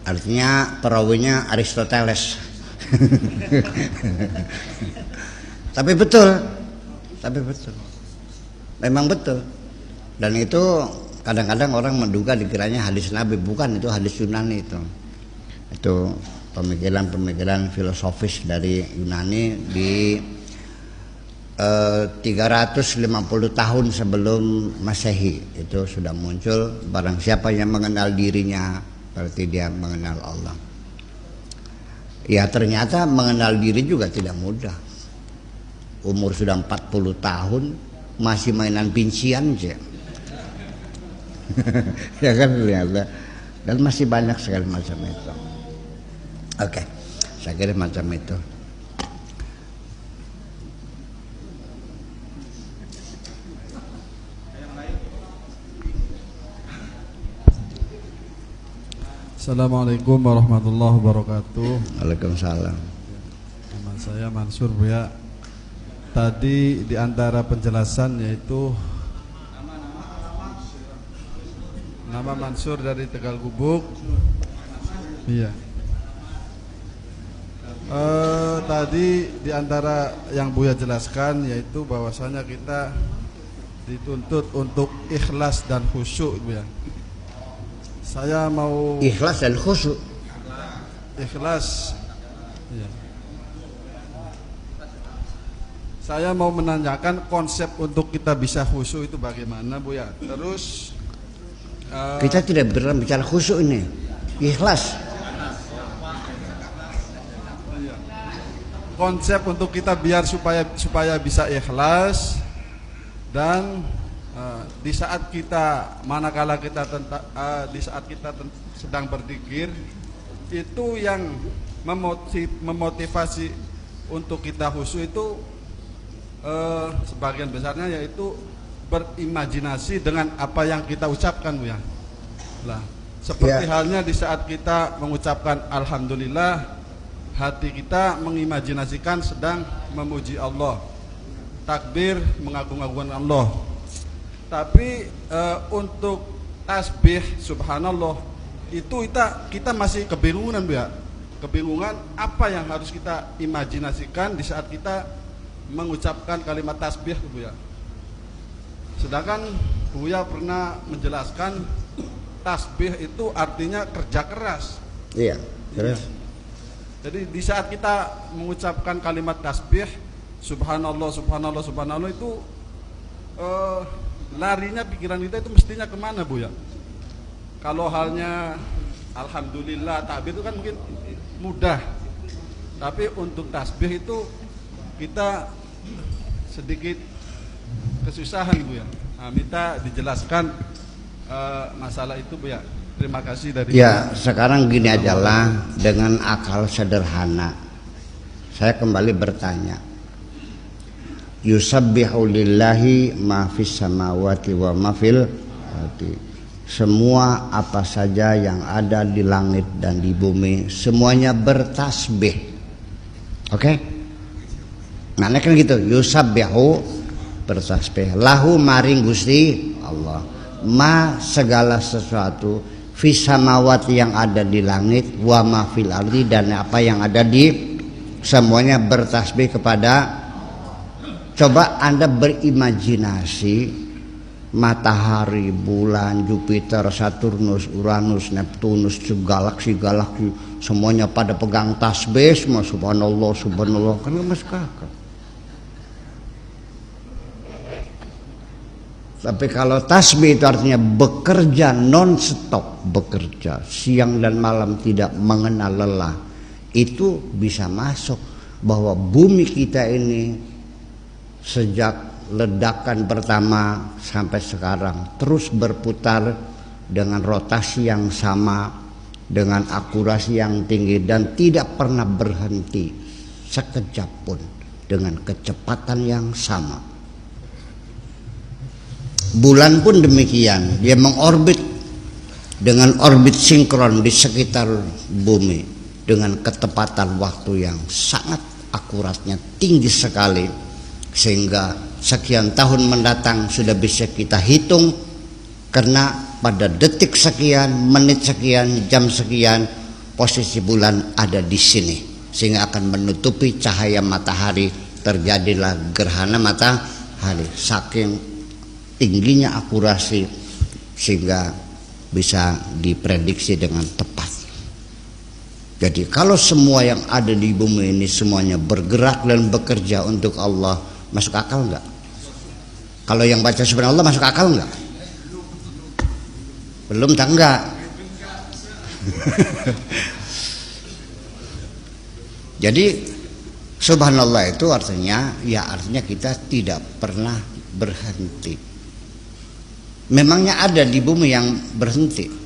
Artinya perawinya Aristoteles. Tapi betul. Memang betul. Dan itu kadang-kadang orang menduga dikiranya hadis Nabi, bukan, itu hadis Yunani itu. Itu pemikiran-pemikiran filosofis dari Yunani di 350 tahun sebelum Masehi itu sudah muncul. Barang siapa yang mengenal dirinya berarti dia mengenal Allah. Ya ternyata mengenal diri juga tidak mudah. Umur sudah 40 tahun masih mainan pincian aja. Ya kan ternyata. Dan masih banyak sekali macam itu. Oke, saya kira macam itu. Assalamualaikum warahmatullahi wabarakatuh. Waalaikumsalam. Nama saya Mansur, Buya. Tadi di antara penjelasan yaitu nama Mansur dari Tegal Gubuk. Iya. Tadi di antara yang Buya jelaskan yaitu bahwasanya kita dituntut untuk ikhlas dan khusyuk, Buya. Saya mau ikhlas dan khusyuk. Ikhlas. Iya. Saya mau menanyakan konsep untuk kita bisa khusyuk itu bagaimana, Bu ya? Terus kita tidak bicara khusyuk ini. Ikhlas. Iya. Konsep untuk kita biar supaya bisa ikhlas dan di saat kita manakala kita di saat kita sedang berzikir itu yang memotivasi untuk kita khusyuk itu sebagian besarnya yaitu berimajinasi dengan apa yang kita ucapkan, Bu ya. Lah, seperti halnya di saat kita mengucapkan alhamdulillah, hati kita mengimajinasikan sedang memuji Allah, takbir mengagung-agungkan Allah. Tapi untuk tasbih subhanallah itu kita masih kebingungan, Bu ya. Kebingungan apa yang harus kita imajinasikan di saat kita mengucapkan kalimat tasbih, Bu ya. Sedangkan Buya pernah menjelaskan tasbih itu artinya kerja keras. Iya, keras. Jadi di saat kita mengucapkan kalimat tasbih subhanallah subhanallah subhanallah itu larinya pikiran kita itu mestinya kemana, Bu ya? Kalau halnya alhamdulillah takbir itu kan mungkin mudah, tapi untuk tasbih itu kita sedikit kesusahan, Bu ya. Nah, minta dijelaskan masalah itu, Bu ya. Terima kasih dari ya. Sekarang gini ajalah, dengan akal sederhana saya kembali bertanya, yusabbihu lillahi ma fis samawati wa ma fil ardi. Semua apa saja yang ada di langit dan di bumi semuanya bertasbih. Oke? Maknanya kan gitu, yusabbihu bertasbih. Lahu maring Gusti Allah. Ma segala sesuatu fis samawati yang ada di langit wa ma fil ardi dan apa yang ada di semuanya bertasbih kepada. Coba Anda berimajinasi matahari, bulan, Jupiter, Saturnus, Uranus, Neptunus, galaksi-galaksi semuanya pada pegang tasbih semua, subhanallah, subhanallah, kan mas kakak. Tapi kalau tasbih itu artinya bekerja non-stop, bekerja siang dan malam tidak mengenal lelah, itu bisa masuk bahwa bumi kita ini sejak ledakan pertama sampai sekarang terus berputar dengan rotasi yang sama, dengan akurasi yang tinggi dan tidak pernah berhenti sekejap pun, dengan kecepatan yang sama. Bulan pun demikian, dia mengorbit dengan orbit sinkron di sekitar bumi dengan ketepatan waktu yang sangat akuratnya tinggi sekali, sehingga sekian tahun mendatang sudah bisa kita hitung, karena pada detik sekian, menit sekian, jam sekian posisi bulan ada di sini, sehingga akan menutupi cahaya matahari. Terjadilah gerhana matahari. Saking tingginya akurasi sehingga bisa diprediksi dengan tepat. Jadi kalau semua yang ada di bumi ini semuanya bergerak dan bekerja untuk Allah, masuk akal enggak? Kalau yang baca subhanallah masuk akal enggak? Belum tak enggak? Jadi subhanallah itu artinya kita tidak pernah berhenti. Memangnya ada di bumi yang berhenti?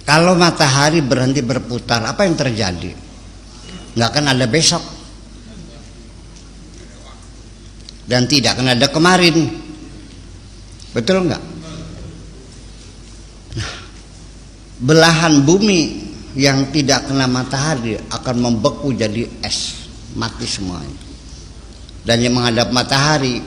Kalau matahari berhenti berputar, apa yang terjadi? Nggak akan ada besok, dan tidak akan ada kemarin. Betul nggak? Nah, belahan bumi yang tidak kena matahari akan membeku jadi es, mati semuanya. Dan yang menghadap matahari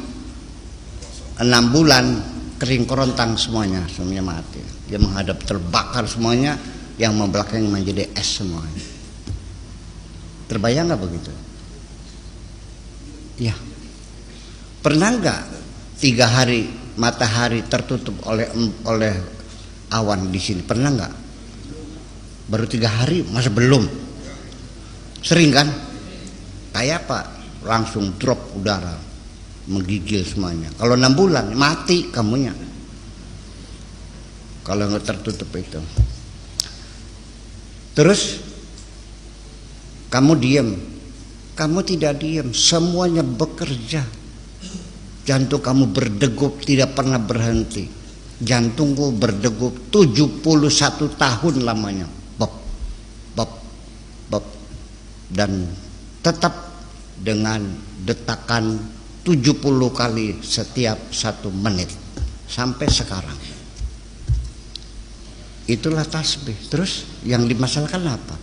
6 bulan kering kerontang semuanya mati. Yang menghadap terbakar semuanya, yang membelakangi menjadi es semuanya. Terbayang nggak begitu? Ya. Pernah nggak 3 hari matahari tertutup oleh awan di sini? Pernah nggak? Baru 3 hari, masa belum? Sering kan? Kayak apa? Langsung drop udara, menggigil semuanya. Kalau 6 bulan mati kamunya. Kalau nggak tertutup itu. Terus kamu diam. Kamu tidak diam, semuanya bekerja. Jantung kamu berdegup tidak pernah berhenti. Jantungku berdegup 71 tahun lamanya. Bop, bop, bop. Dan tetap dengan detakan 70 kali setiap 1 menit sampai sekarang. Itulah tasbih. Terus yang dimasalahkan apa?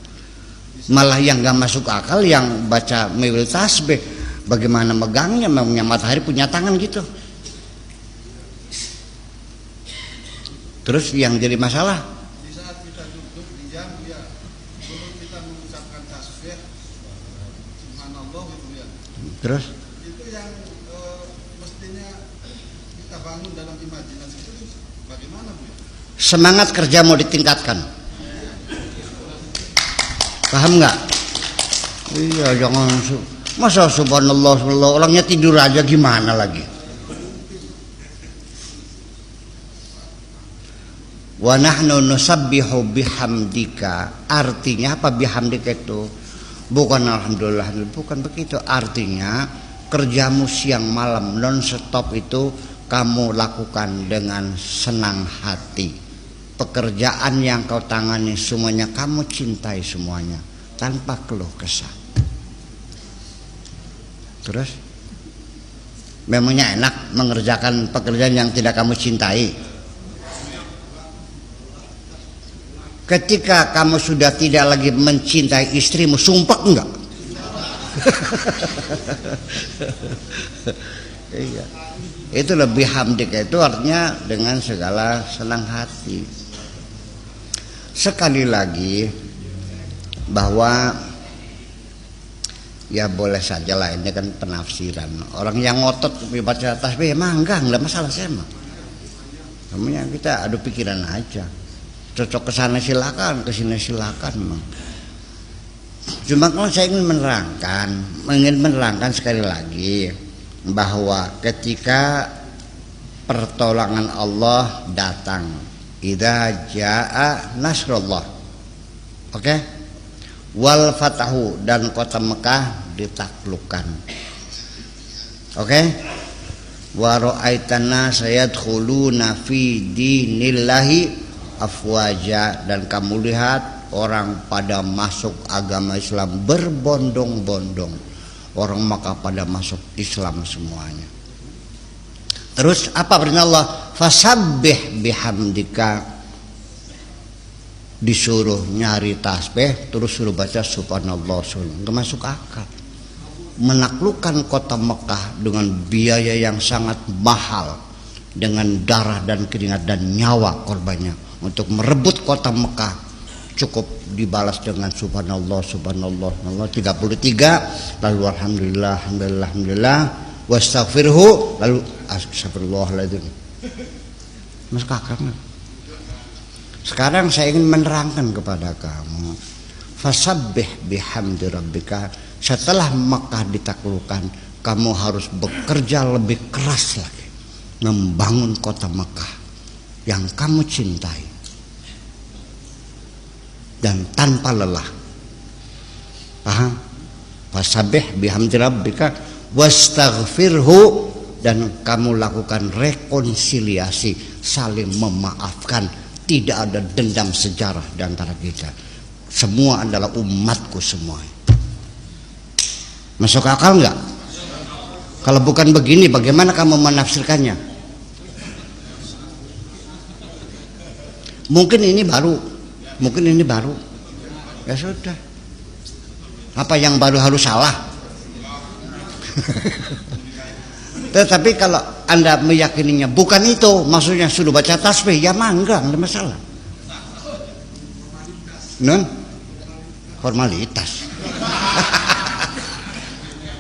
Malah yang gak masuk akal yang baca mewil tasbih, bagaimana megangnya? Memangnya matahari punya tangan gitu? Terus yang jadi masalah, di saat kita duduk diam ya, belum kita mengucapkan tasbih subhanallah itu ya. terus Itu yang mestinya kita bangun dalam imajinasi itu bagaimana Bu? semangat kerja mau ditingkatkan. Paham nggak? Iya, jangan masa subhanallah orangnya tidur aja gimana lagi? Wa nahnu nusabbihu bihamdika, artinya apa bihamdika itu? Bukan alhamdulillah, bukan begitu. Artinya kerjamu siang malam non stop itu kamu lakukan dengan senang hati. Pekerjaan yang kau tangani semuanya kamu cintai semuanya tanpa keluh kesah. Terus memangnya enak mengerjakan pekerjaan yang tidak kamu cintai? Ketika kamu sudah tidak lagi mencintai istrimu, sumpah enggak? Iya. Itu lebih hamdik, itu artinya dengan segala senang hati. Sekali lagi bahwa ya boleh saja lah, ini kan penafsiran. Orang yang ngotot baca tasbih emang enggak masalah saya mah. Namanya kita adu pikiran aja. Cocok ke sana silakan, ke sini silakan memang. Cuma kalau saya ingin menerangkan sekali lagi bahwa ketika pertolongan Allah datang, idza jaa nasrullah, oke, wal fatahu, dan kota Mekah ditaklukkan, oke, wa ra'aitana sayadkhuluna fi dinillahi afwaja, dan kamu lihat orang pada masuk agama Islam berbondong-bondong. Orang Makkah pada masuk Islam semuanya. Terus apa perintah Allah? Fasabbih bihamdika, disuruh nyari tasbih, terus suruh baca subhanallah. Nggak masuk akal. Menaklukkan kota Mekah dengan biaya yang sangat mahal, dengan darah dan keringat dan nyawa korbannya untuk merebut kota Mekah cukup dibalas dengan subhanallah subhanallah 33, lalu alhamdulillah alhamdulillah alhamdulillah, wastaghfirhu, lalu astagfirullahaladzim. Mas Kakak, sekarang saya ingin menerangkan kepada kamu, fasabbih bihamdi rabbika. Setelah Mekah ditaklukkan, kamu harus bekerja lebih keras lagi membangun kota Mekah yang kamu cintai dan tanpa lelah. Paham? Fasabbih bihamdi rabbika wastaghfirhu, dan kamu lakukan rekonsiliasi, saling memaafkan. Tidak ada dendam sejarah di antara kita. Semua adalah umatku semua. Masuk akal enggak? Kalau bukan begini, bagaimana kamu menafsirkannya? Mungkin ini baru, mungkin ini baru. Ya sudah. Apa yang baru harus salah? Tetapi kalau Anda meyakininya bukan itu, maksudnya sudah baca tasbih, ya mangga, enggak ada masalah. Non formalitas.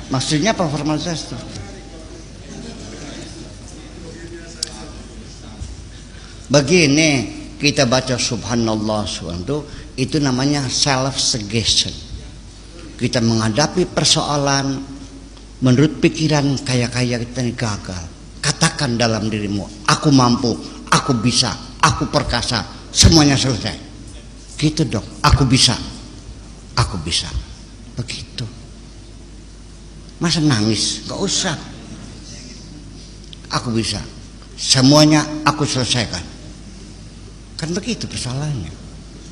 Maksudnya apa formalitas itu? Begini, kita baca subhanallah subhanallah, itu namanya self suggestion. Kita menghadapi persoalan menurut pikiran kaya-kaya kita ini gagal. Katakan dalam dirimu, aku mampu, aku bisa, aku perkasa, semuanya selesai. Gitu dong, aku bisa, aku bisa. Begitu. Masa nangis? Gak usah. Aku bisa, semuanya aku selesaikan. Kan begitu persoalannya.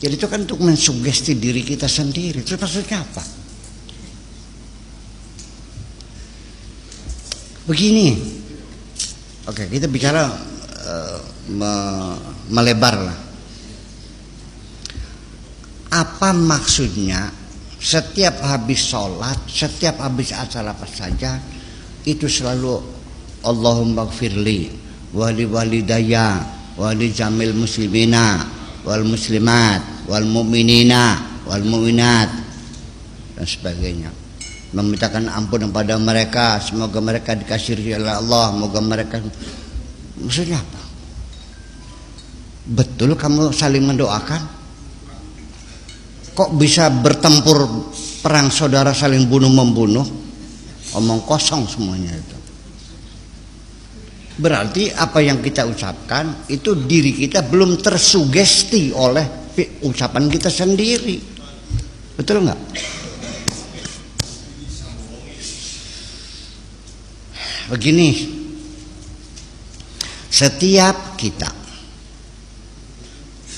Jadi itu kan untuk mensugesti diri kita sendiri. Terus maksudnya apa? Begini, oke, kita bicara melebar lah. Apa maksudnya setiap habis sholat, setiap habis acara apa saja, itu selalu Allahumma gfirli wali walidayya wali jamil muslimina wal muslimat wal mu'minina wal mu'minat dan sebagainya. Memintakan ampun kepada mereka, semoga mereka dikasihi oleh Allah, semoga mereka. Maksudnya apa? Betul kamu saling mendoakan? Kok bisa bertempur perang saudara saling bunuh membunuh? Omong kosong semuanya itu. Berarti apa yang kita ucapkan itu diri kita belum tersugesti oleh ucapan kita sendiri. Betul nggak? Begini, setiap kita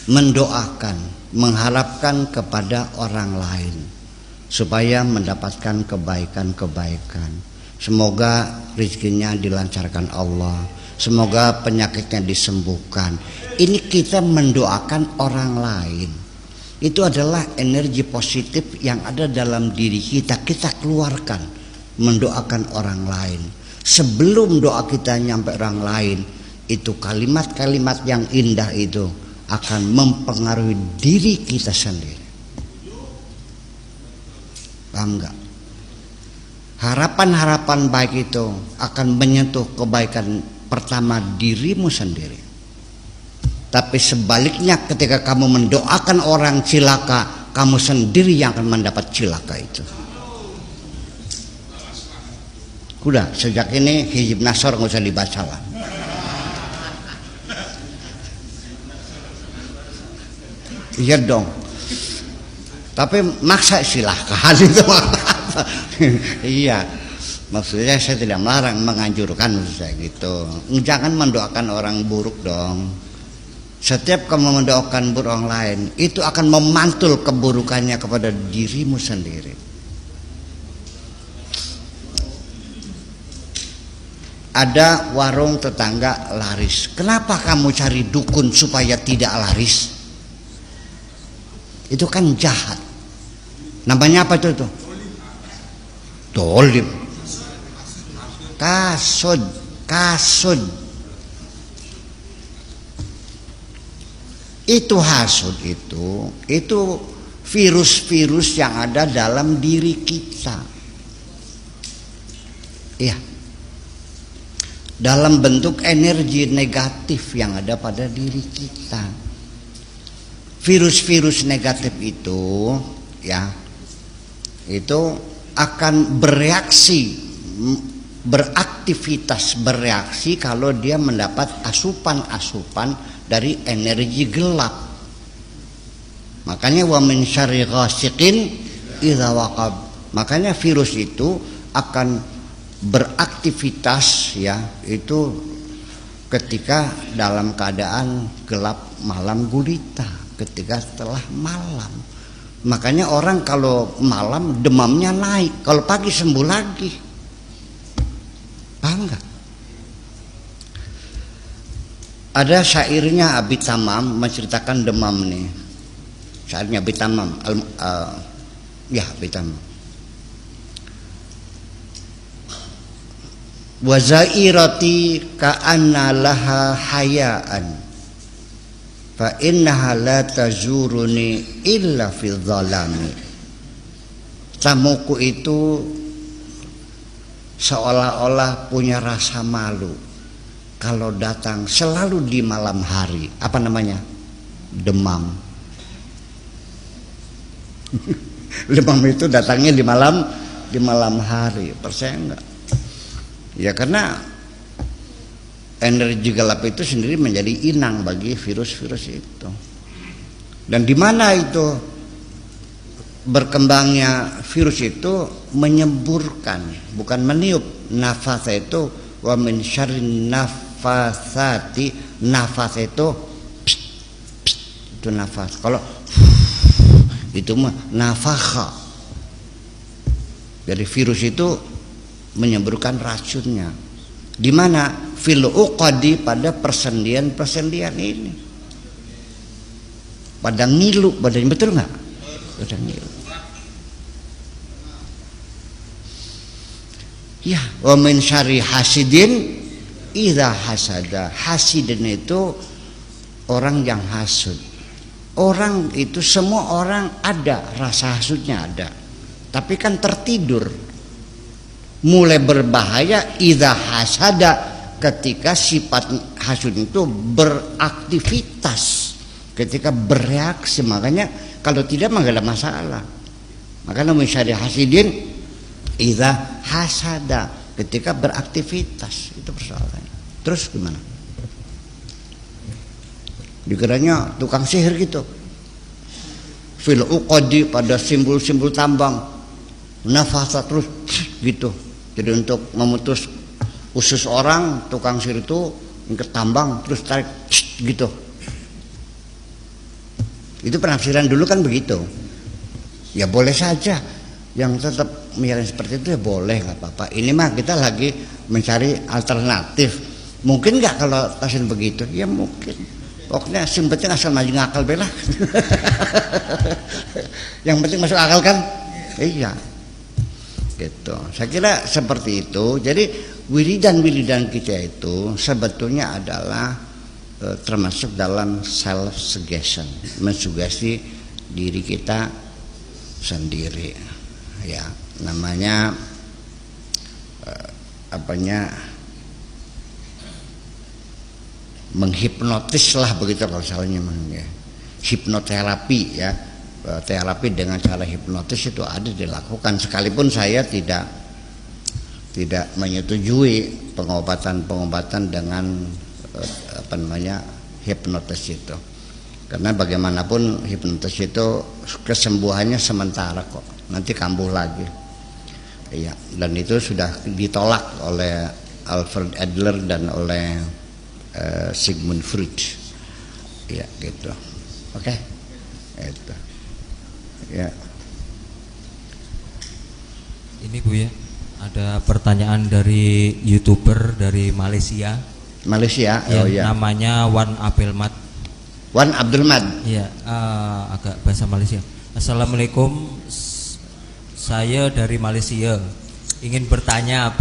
mendoakan, mengharapkan kepada orang lain supaya mendapatkan kebaikan-kebaikan. Semoga rezekinya dilancarkan Allah, semoga penyakitnya disembuhkan. Ini kita mendoakan orang lain. Itu adalah energi positif yang ada dalam diri kita. Kita keluarkan mendoakan orang lain. Sebelum doa kita nyampe orang lain, itu kalimat-kalimat yang indah itu akan mempengaruhi diri kita sendiri. Paham enggak? Harapan-harapan baik itu akan menyentuh kebaikan pertama dirimu sendiri. Tapi sebaliknya, ketika kamu mendoakan orang cilaka, kamu sendiri yang akan mendapat cilaka itu. Udah, sejak ini hizib nasor nggak usah dibaca lah. Iya dong. Tapi maksa silahkan itu. Iya, maksudnya saya tidak melarang, menganjurkan maksud saya gitu. Jangan mendoakan orang buruk dong. Setiap kamu mendoakan buruk orang lain, itu akan memantul keburukannya kepada dirimu sendiri. Ada warung tetangga laris. Kenapa kamu cari dukun supaya tidak laris? Itu kan jahat. Namanya apa itu? Dolim. Kasud. Itu hasud itu virus-virus yang ada dalam diri kita. Iya. Dalam bentuk energi negatif yang ada pada diri kita. Virus-virus negatif itu ya, itu akan bereaksi kalau dia mendapat asupan-asupan dari energi gelap. Makanya wa min syarri ghasiqin idza waqab. Makanya virus itu akan beraktivitas ya, itu ketika dalam keadaan gelap malam gulita, ketika setelah malam. Makanya orang kalau malam demamnya naik, kalau pagi sembuh lagi. Paham enggak? Ada syairnya Abi Tamam menceritakan demam nih. Syairnya Abi Tamam, Abi Tamam. Wa zairati ka'anna laha hayaan fa innaha la tazuruni illa fi dhalami. Tamuku itu seolah-olah punya rasa malu kalau datang selalu di malam hari. Apa namanya? Demam. Demam itu datangnya di malam hari. Percaya enggak? Ya karena energi gelap itu sendiri menjadi inang bagi virus-virus itu. Dan di mana itu berkembangnya virus itu? Menyemburkan, bukan meniup. Nafas itu wa min syarrin nafasati, nafas itu pst, pst, itu nafas. Kalau itu mah nafakha. Jadi virus itu menyemburkan racunnya. Di mana? Fil uqadi, pada persendian-persendian ini. Pada ngilu, badannya, betul nggak? Pada ngilu. Ya, wa min syarri hasidin idza hasada. Hasidin itu orang yang hasud. Orang itu, semua orang ada rasa hasudnya ada, tapi kan tertidur. Mulai berbahaya idza hasada, ketika sifat hasud itu beraktivitas, ketika bereaksi. Makanya kalau tidak mah gak ada masalah. Makanya min syarri hasidin idza hasada, ketika beraktivitas, itu persoalannya. Terus gimana? Dikiranya tukang sihir gitu. Fil uqadi, pada simbol-simbol tambang, nafasa terus gitu. Jadi untuk memutus usus orang, tukang sihir itu ingkar tambang terus tarik gitu. Itu penafsiran dulu kan begitu. Ya boleh saja. Yang tetap mikirin seperti itu ya boleh, nggak apa-apa. Ini mah kita lagi mencari alternatif. Mungkin nggak kalau tasin begitu? Ya mungkin. Pokoknya yang penting asal maju ngakal bela. Yang penting masuk akal kan? Iya. Gitu. Saya kira seperti itu. Jadi wiridan-wiridan kita itu sebetulnya adalah termasuk dalam self suggestion, mensugesti diri kita sendiri. Ya, namanya menghipnotis lah begitu kalau misalnya, ya. Hipnoterapi ya, terapi dengan cara hipnotis itu ada dilakukan, sekalipun saya tidak menyetujui pengobatan dengan hipnotis itu, karena bagaimanapun hipnotis itu kesembuhannya sementara kok, nanti kambuh lagi. Iya, dan itu sudah ditolak oleh Alfred Adler dan oleh Sigmund Freud. Ya gitu. Oke. Itu. Ya. Ini Bu ya, ada pertanyaan dari YouTuber dari Malaysia. Malaysia. Ya, oh ya. Namanya Wan Abdelmat. Wan Abdelmat. Iya, agak bahasa Malaysia. Assalamualaikum. Saya dari Malaysia. Ingin bertanya,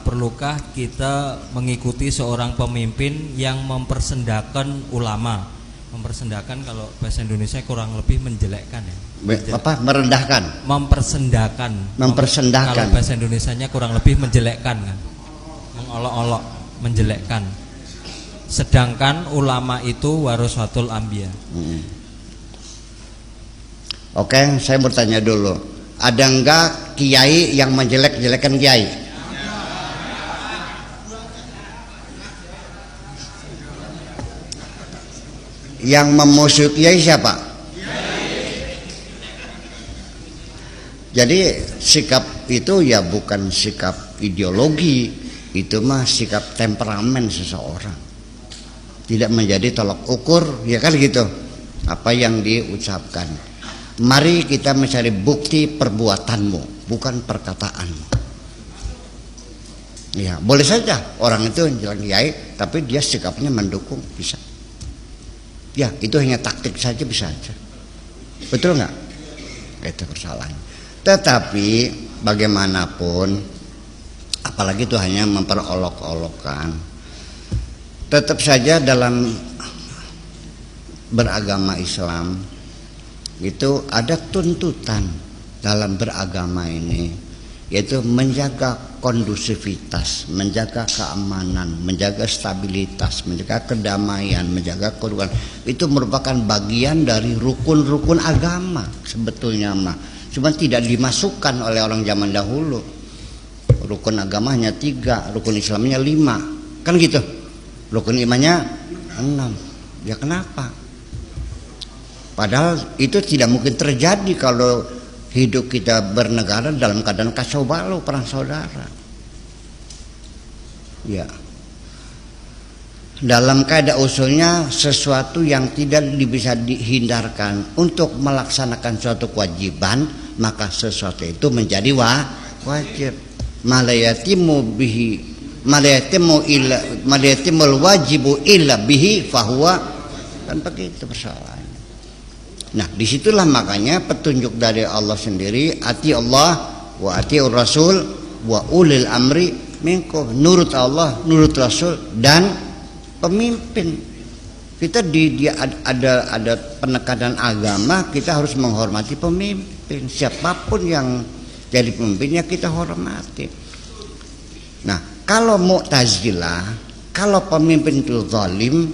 perlukah kita mengikuti seorang pemimpin yang mempersendakan ulama Mempersendakan kalau bahasa Indonesia kurang lebih menjelekkan ya. Apa? Merendahkan. Mempersendakan. Mempersendakan. Kalau bahasa Indonesianya kurang lebih menjelekkan kan. Mengolok-olok, menjelekkan. Sedangkan ulama itu warasatul anbiya. Oke, saya bertanya dulu. Ada enggak kiai yang menjelek-jelekan kiai? Yang memusuhi kiai siapa? Jadi sikap itu ya bukan sikap ideologi, itu mah sikap temperamen seseorang. Tidak menjadi tolak ukur, ya kan gitu. Apa yang diucapkan. Mari kita mencari bukti perbuatanmu, bukan perkataanmu. Ya, boleh saja orang itu menjelang kiai, tapi dia sikapnya mendukung, bisa. Ya, itu hanya taktik saja, bisa aja. Betul nggak? Itu kesalahan. Tetapi bagaimanapun, apalagi itu hanya memperolok-olokkan, tetap saja dalam beragama Islam itu ada tuntutan dalam beragama ini, yaitu menjaga kondusivitas, menjaga keamanan, menjaga stabilitas, menjaga kedamaian, menjaga kerukunan. Itu merupakan bagian dari rukun-rukun agama sebetulnya mah. Cuma tidak dimasukkan oleh orang zaman dahulu. Rukun agamanya 3, rukun Islamnya 5, kan gitu. Rukun imannya 6. Ya kenapa? Padahal itu tidak mungkin terjadi kalau hidup kita bernegara dalam keadaan kacau balau, perang saudara. Ya. Dalam kaidah usulnya, sesuatu yang tidak bisa dihindarkan untuk melaksanakan suatu kewajiban, maka sesuatu itu menjadi wajib. Malayatimu bihi, malayatimul wajibu illa bihi fahuwa, kan begitu persoalannya. Nah, disitulah makanya petunjuk dari Allah sendiri, ati Allah wa atiur Rasul wa ulil amri minkum, nurut Allah, nurut Rasul dan pemimpin. Kita ada penekanan agama, kita harus menghormati pemimpin. Siapapun yang jadi pemimpinnya kita hormati. Nah, kalau Mu'tazilah, kalau pemimpin itu zalim,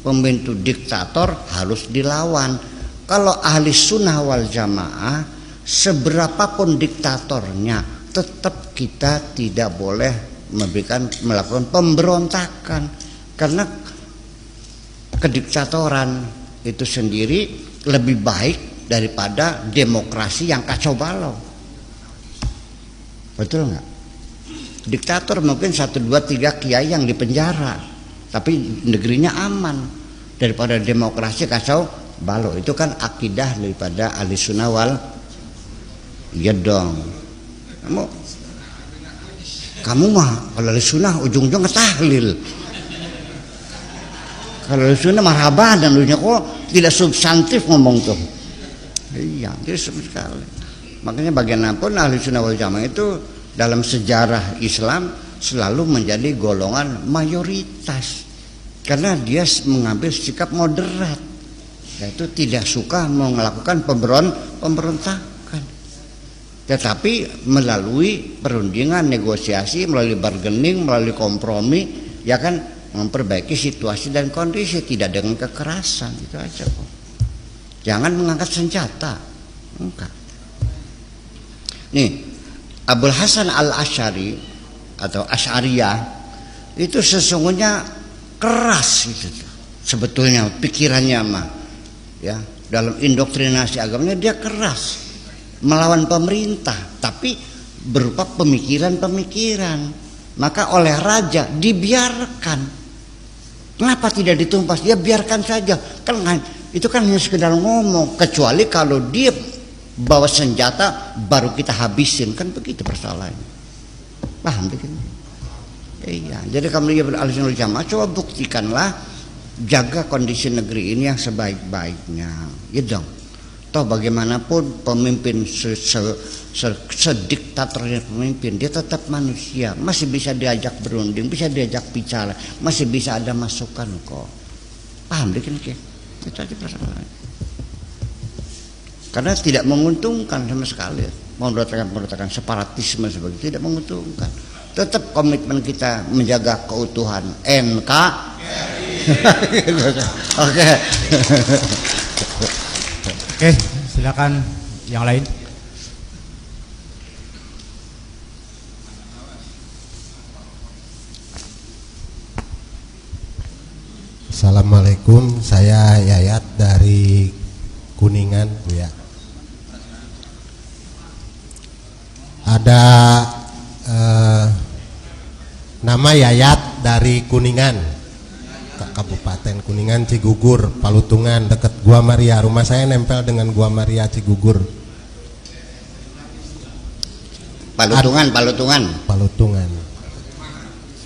pemimpin itu diktator, harus dilawan. Kalau ahli sunnah wal jamaah, seberapapun diktatornya, tetap kita tidak boleh melakukan pemberontakan, karena kediktatoran itu sendiri lebih baik daripada demokrasi yang kacau balau. Betul nggak? Diktator mungkin 1, 2, 3 kiai yang dipenjara, tapi negerinya aman, daripada demokrasi kacau balau. Itu kan akidah daripada ahli sunnah wal, ya dong. Kamu mah kalau ahli sunnah ujung-ujung tahlil. Kalau ahli sunnah marhaban, dan dunia kok tidak substantif ngomong tuh. Iya, tidak sekali. Makanya bagaimanapun ahli sunnah wal jamaah itu dalam sejarah Islam selalu menjadi golongan mayoritas, karena dia mengambil sikap moderat, yaitu tidak suka melakukan pemberontakan, tetapi melalui perundingan, negosiasi, melalui bargaining, melalui kompromi, ya kan, memperbaiki situasi dan kondisi, tidak dengan kekerasan. Itu aja kok. Jangan mengangkat senjata. Enggak. Nih, Abul Hasan Al-Asy'ari atau Asy'ariyah itu sesungguhnya keras itu sebetulnya pikirannya mah. Ya, dalam indoktrinasi agamanya dia keras melawan pemerintah, tapi berupa pemikiran-pemikiran. Maka oleh raja dibiarkan. Kenapa tidak ditumpas? Dia biarkan saja. Kan itu kan hanya sekedar ngomong, kecuali kalau dia bawa senjata baru kita habisin, kan begitu persoalannya. Paham begitu? Iya. Jadi kamu lihat al-sunnah wal jamaah, coba buktikanlah, jaga kondisi negeri ini yang sebaik-baiknya. Ya dong. Toh bagaimanapun pemimpin sediktatornya pemimpin, dia tetap manusia, masih bisa diajak berunding, bisa diajak bicara, masih bisa ada masukan kok. Paham dikit? Itu aja persoalannya. Karena tidak menguntungkan sama sekali memberontakan separatisme seperti tidak menguntungkan. Tetap komitmen kita menjaga keutuhan NKRI. Oke. Oke, silakan yang lain. Assalamualaikum, saya Yayat dari Kuningan, Bu ya. Ada nama Yayat dari Kuningan, Kabupaten Kuningan, Cigugur, Palutungan, dekat Gua Maria. Rumah saya nempel dengan Gua Maria Cigugur. Palutungan.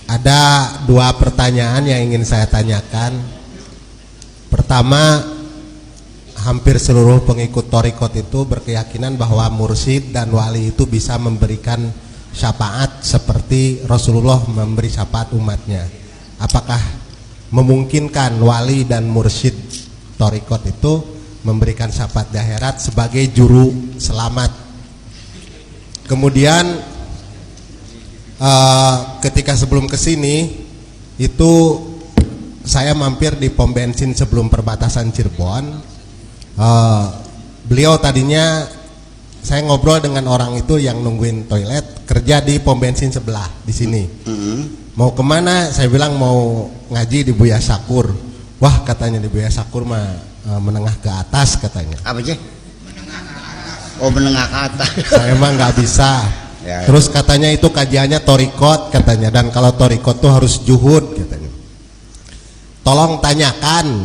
Ada dua pertanyaan yang ingin saya tanyakan. Pertama, hampir seluruh pengikut thariqat itu berkeyakinan bahwa mursyid dan wali itu bisa memberikan syafaat seperti Rasulullah memberi syafaat umatnya. Apakah memungkinkan wali dan mursyid thariqat itu memberikan syafaat di akhirat sebagai juru selamat? Kemudian ketika sebelum kesini itu saya mampir di pom bensin sebelum perbatasan Cirebon. Beliau tadinya saya ngobrol dengan orang itu yang nungguin toilet, kerja di pom bensin sebelah di sini. Mau kemana? Saya bilang mau ngaji di Buya Sakur. Wah, katanya di Buya Sakur mah menengah ke atas katanya. Apa sih? Oh, menengah ke atas. Saya mah nggak bisa. Ya. Terus katanya itu kajiannya thariqat katanya, dan kalau thariqat tuh harus juhud katanya. Tolong tanyakan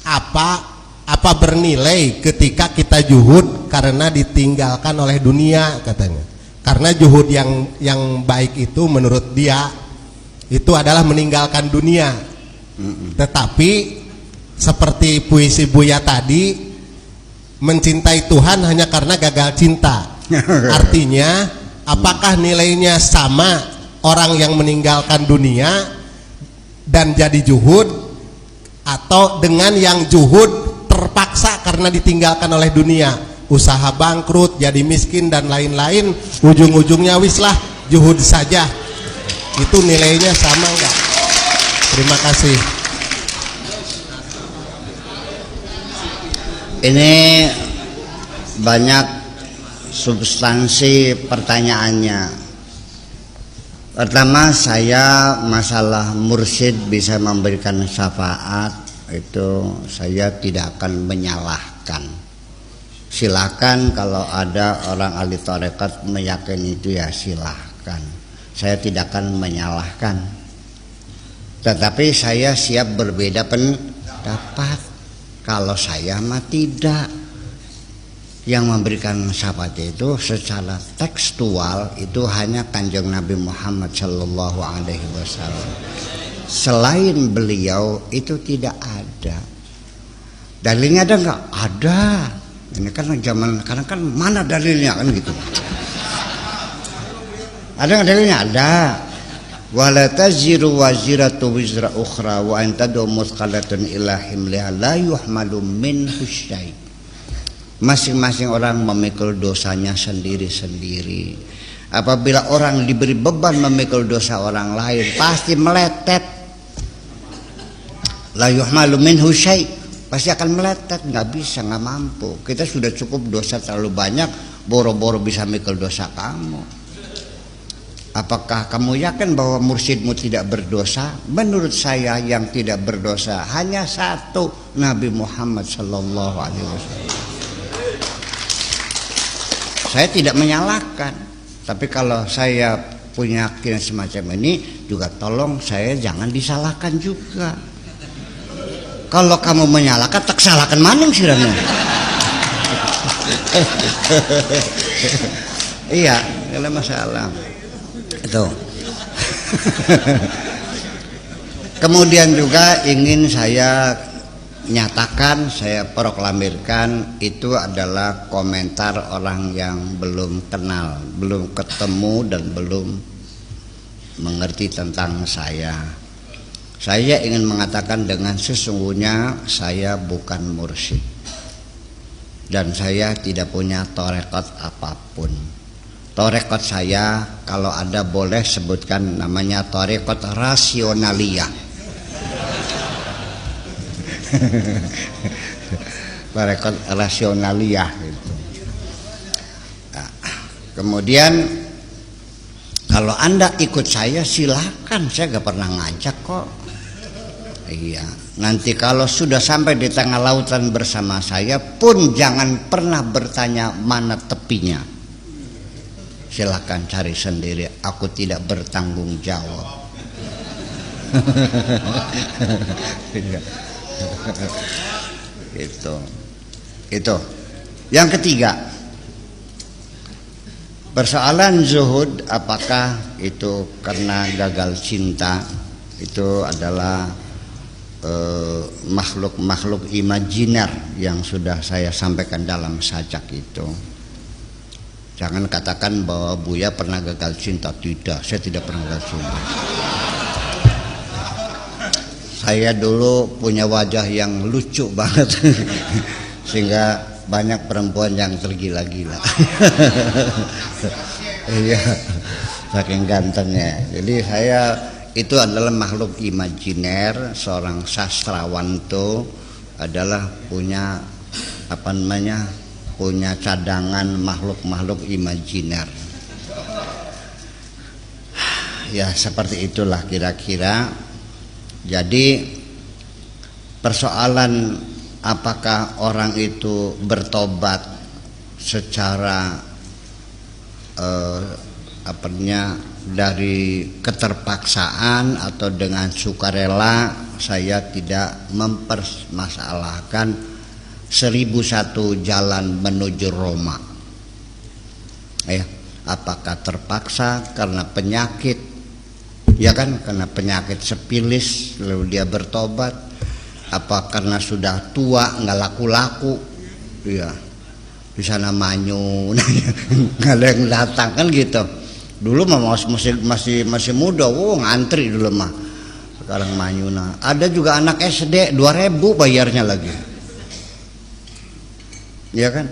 apa bernilai ketika kita juhud karena ditinggalkan oleh dunia katanya. Karena juhud yang baik itu menurut dia itu adalah meninggalkan dunia. Tetapi seperti puisi Buya tadi, mencintai Tuhan hanya karena gagal cinta. Artinya, apakah nilainya sama orang yang meninggalkan dunia dan jadi juhud, atau dengan yang juhud terpaksa karena ditinggalkan oleh dunia, usaha bangkrut, jadi miskin dan lain-lain, ujung-ujungnya wislah juhud saja? Itu nilainya sama enggak? Terima kasih. Ini banyak substansi pertanyaannya. Pertama, saya masalah mursyid bisa memberikan syafaat itu saya tidak akan menyalahkan. Silakan kalau ada orang ahli tarekat meyakini itu ya silahkan. Saya tidak akan menyalahkan. Tetapi saya siap berbeda pendapat. Kalau saya mah tidak. Yang memberikan syafaat itu secara tekstual itu hanya Kanjeng Nabi Muhammad Shallallahu Alaihi Wasallam. Selain beliau itu tidak ada. Dalilnya ada nggak? Ada. Ini kan zaman sekarang kan mana dalilnya kan gitu. Ada nggak dalilnya? Ada. Wala taziru waziratu wizra ukhra wa antadu muthqalatun ila himliha la yuhmalu minhu syai'. Masing-masing orang memikul dosanya sendiri-sendiri. Apabila orang diberi beban memikul dosa orang lain, pasti meletet. La yuhmalu minhu syai', pasti akan meletet, nggak bisa, nggak mampu. Kita sudah cukup dosa terlalu banyak, boro-boro bisa mikul dosa kamu. Apakah kamu yakin bahwa mursyidmu tidak berdosa? Menurut saya yang tidak berdosa hanya satu, Nabi Muhammad Sallallahu Alaihi Wasallam. Saya tidak menyalahkan, tapi kalau saya punya keyakinan semacam ini juga tolong saya jangan disalahkan juga. Kalau kamu menyalahkan, tak salahkan maning sirana. Iya, tidak masalah. Itu. Kemudian juga ingin saya nyatakan, saya proklamirkan, itu adalah komentar orang yang belum kenal, belum ketemu dan belum mengerti tentang saya. Saya ingin mengatakan dengan sesungguhnya saya bukan mursyid dan saya tidak punya tarekat apapun. Tarekat saya kalau ada boleh sebutkan namanya tarekat rasionaliyah. Tarekat rasionaliyah gitu. Nah, kemudian kalau Anda ikut saya silakan, saya gak pernah ngajak kok. Iya, nanti kalau sudah sampai di tengah lautan bersama saya pun jangan pernah bertanya mana tepinya. Silakan cari sendiri, aku tidak bertanggung jawab. Itu. Yang ketiga, persoalan zuhud apakah itu karena gagal cinta? Itu adalah makhluk-makhluk imajiner yang sudah saya sampaikan dalam sajak itu. Jangan katakan bahwa Buya pernah gagal cinta. Tidak, saya tidak pernah gagal cinta. Saya dulu punya wajah yang lucu banget sehingga banyak perempuan yang tergila-gila. Iya, saking gantengnya. Jadi saya itu adalah makhluk imajiner. Seorang sastrawan itu adalah punya punya cadangan makhluk-makhluk imajiner. Ya seperti itulah kira-kira. Jadi persoalan apakah orang itu bertobat secara dari keterpaksaan atau dengan sukarela, saya tidak mempermasalahkan 1001 jalan menuju Roma. Apakah terpaksa karena penyakit, ya kan, karena penyakit sepilis lalu dia bertobat, apa karena sudah tua nggak laku-laku, ya di sana manyu, nggak ada yang datang kan gitu. Dulu mah masih muda, ngantri dulu mah. Sekarang manyuna. Ada juga anak SD 2.000 bayarnya lagi. Ya kan?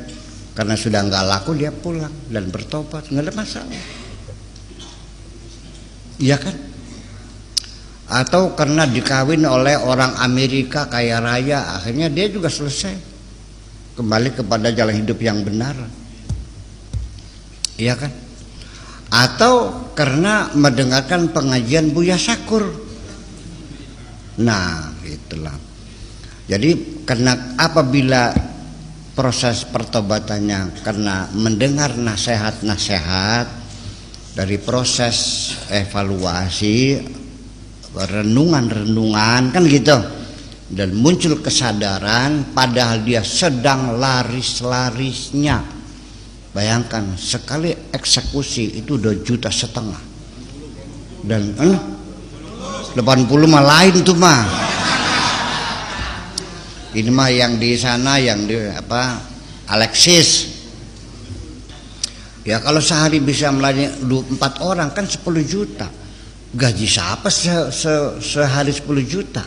Karena sudah nggak laku dia pulang dan bertobat, nggak ada masalah. Iya kan? Atau karena dikawin oleh orang Amerika kaya raya, akhirnya dia juga selesai. Kembali kepada jalan hidup yang benar. Iya kan? Atau karena mendengarkan pengajian Buya Syakur. Nah, itulah. Jadi karena apabila proses pertobatannya karena mendengar nasihat-nasihat dari proses evaluasi, renungan-renungan kan gitu, dan muncul kesadaran padahal dia sedang laris-larisnya. Bayangkan sekali eksekusi itu 2,5 juta dan 80 mah lain tuh mah. Ini mah yang di sana yang di Alexis. Ya kalau sehari bisa melayani 4 orang kan 10 juta. Gaji siapa sehari 10 juta?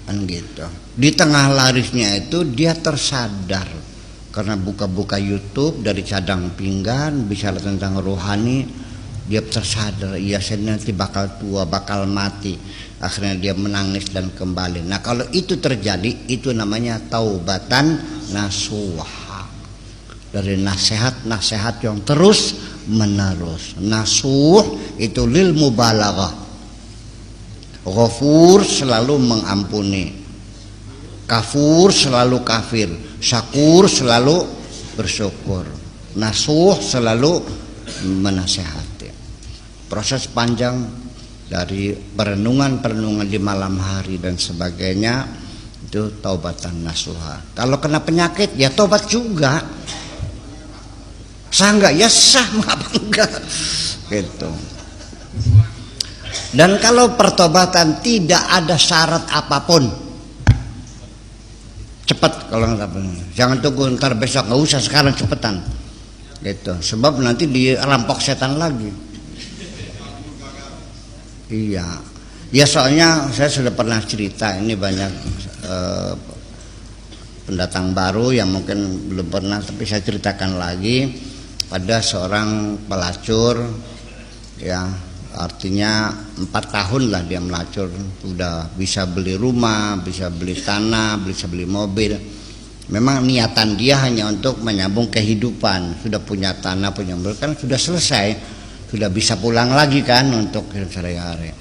Kan gitu. Di tengah larisnya itu dia tersadar karena buka-buka YouTube dari cadang pinggan bicara tentang rohani, dia tersadar, iya saya nanti bakal tua, bakal mati. Akhirnya dia menangis dan kembali. Nah kalau itu terjadi, itu namanya taubatan nasuha. Dari nasihat-nasihat yang terus menerus. Nasuh itu lil mubalaghah. Ghafur selalu mengampuni, kafur selalu kafir, syakur selalu bersyukur, nasuh selalu menasehati. Proses panjang dari perenungan di malam hari dan sebagainya, itu taubatan nasuha. Kalau kena penyakit ya tobat juga. Sah enggak? Ya sah, mengapa enggak? Gitu. Dan kalau pertobatan tidak ada syarat apapun, cepat kalau enggak, jangan tunggu ntar besok, nggak usah sekarang, cepetan. Gitu. Sebab nanti dirampok setan lagi. Iya. Ya soalnya saya sudah pernah cerita, ini banyak pendatang baru yang mungkin belum pernah, tapi saya ceritakan lagi. Pada seorang pelacur, ya artinya 4 tahun lah dia melacur, udah bisa beli rumah, bisa beli tanah, bisa beli mobil. Memang niatan dia hanya untuk menyambung kehidupan, sudah punya tanah, punya mobil kan sudah selesai, sudah bisa pulang lagi kan untuk hidup sehari-hari.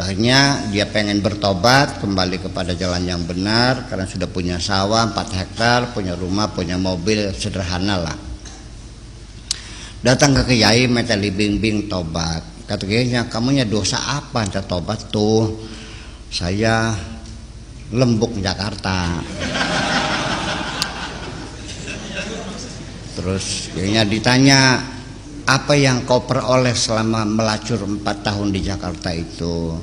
Akhirnya dia pengen bertobat, kembali kepada jalan yang benar, karena sudah punya sawah 4 hektar, punya rumah, punya mobil, sederhana lah. Datang ke kiai, minta dibimbing tobat. Kata kiainya, kamunya dosa apa minta tobat? Tuh, saya lembuk Jakarta. Terus kiainya ditanya, apa yang kau peroleh selama melacur 4 tahun di Jakarta itu?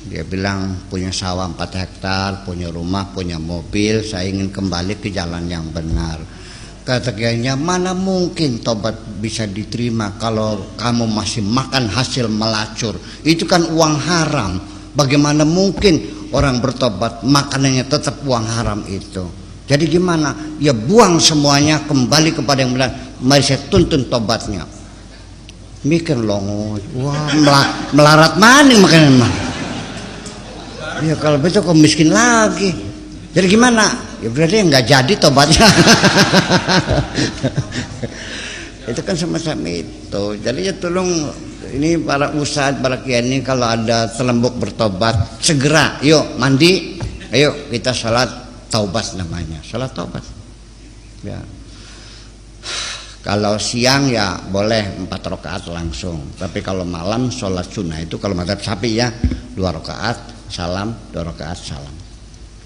Dia bilang, punya sawah 4 hektar, punya rumah, punya mobil, saya ingin kembali ke jalan yang benar. Kata kiainya, mana mungkin tobat bisa diterima kalau kamu masih makan hasil melacur. Itu kan uang haram. Bagaimana mungkin orang bertobat makanannya tetap uang haram itu? Jadi gimana? Ya buang semuanya, kembali kepada yang benar. Mari saya tuntun tobatnya. Mikir loh, wah melarat maning makanan mah. Ya kalau besok kau miskin lagi. Jadi gimana? Ya berarti nggak jadi tobatnya. Itu kan semacam itu. Jadi ya tolong ini para ustadz, para kiai ini kalau ada terlembuk bertobat, segera yuk mandi, ayo kita sholat taubat namanya, sholat taubat. Ya. Kalau siang ya boleh 4 rakaat langsung. Tapi kalau malam sholat sunnah itu kalau mazhab Syafi'i ya 2 rakaat salam, 2 rakaat salam.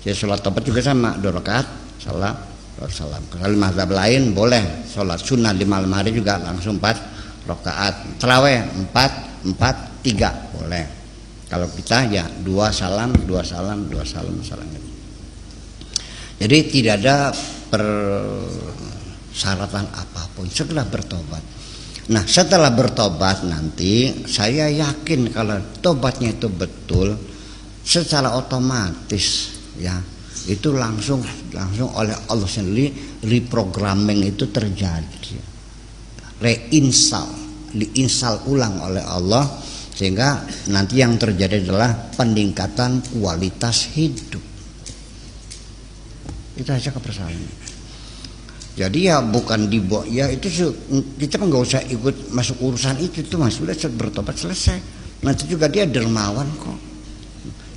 Jadi sholat taubat juga sama, 2 rakaat salam, 2 salam. Kalau mazhab lain boleh sholat sunnah di malam hari juga langsung 4 rakaat. Tarawih 4, 3 boleh. Kalau kita ya 2 salam, 2 salam, 2 salam, salam. Jadi tidak ada persyaratan apapun setelah bertobat. Nah setelah bertobat nanti saya yakin kalau tobatnya itu betul, secara otomatis ya itu langsung oleh Allah sendiri reprogramming itu terjadi, diinstal ulang oleh Allah, sehingga nanti yang terjadi adalah peningkatan kualitas hidup. Itu aja kepercayaan. Jadi ya bukan dibawa, ya itu kita nggak usah ikut masuk urusan itu tuh mas, sudah bertobat selesai. Nanti juga dia dermawan kok.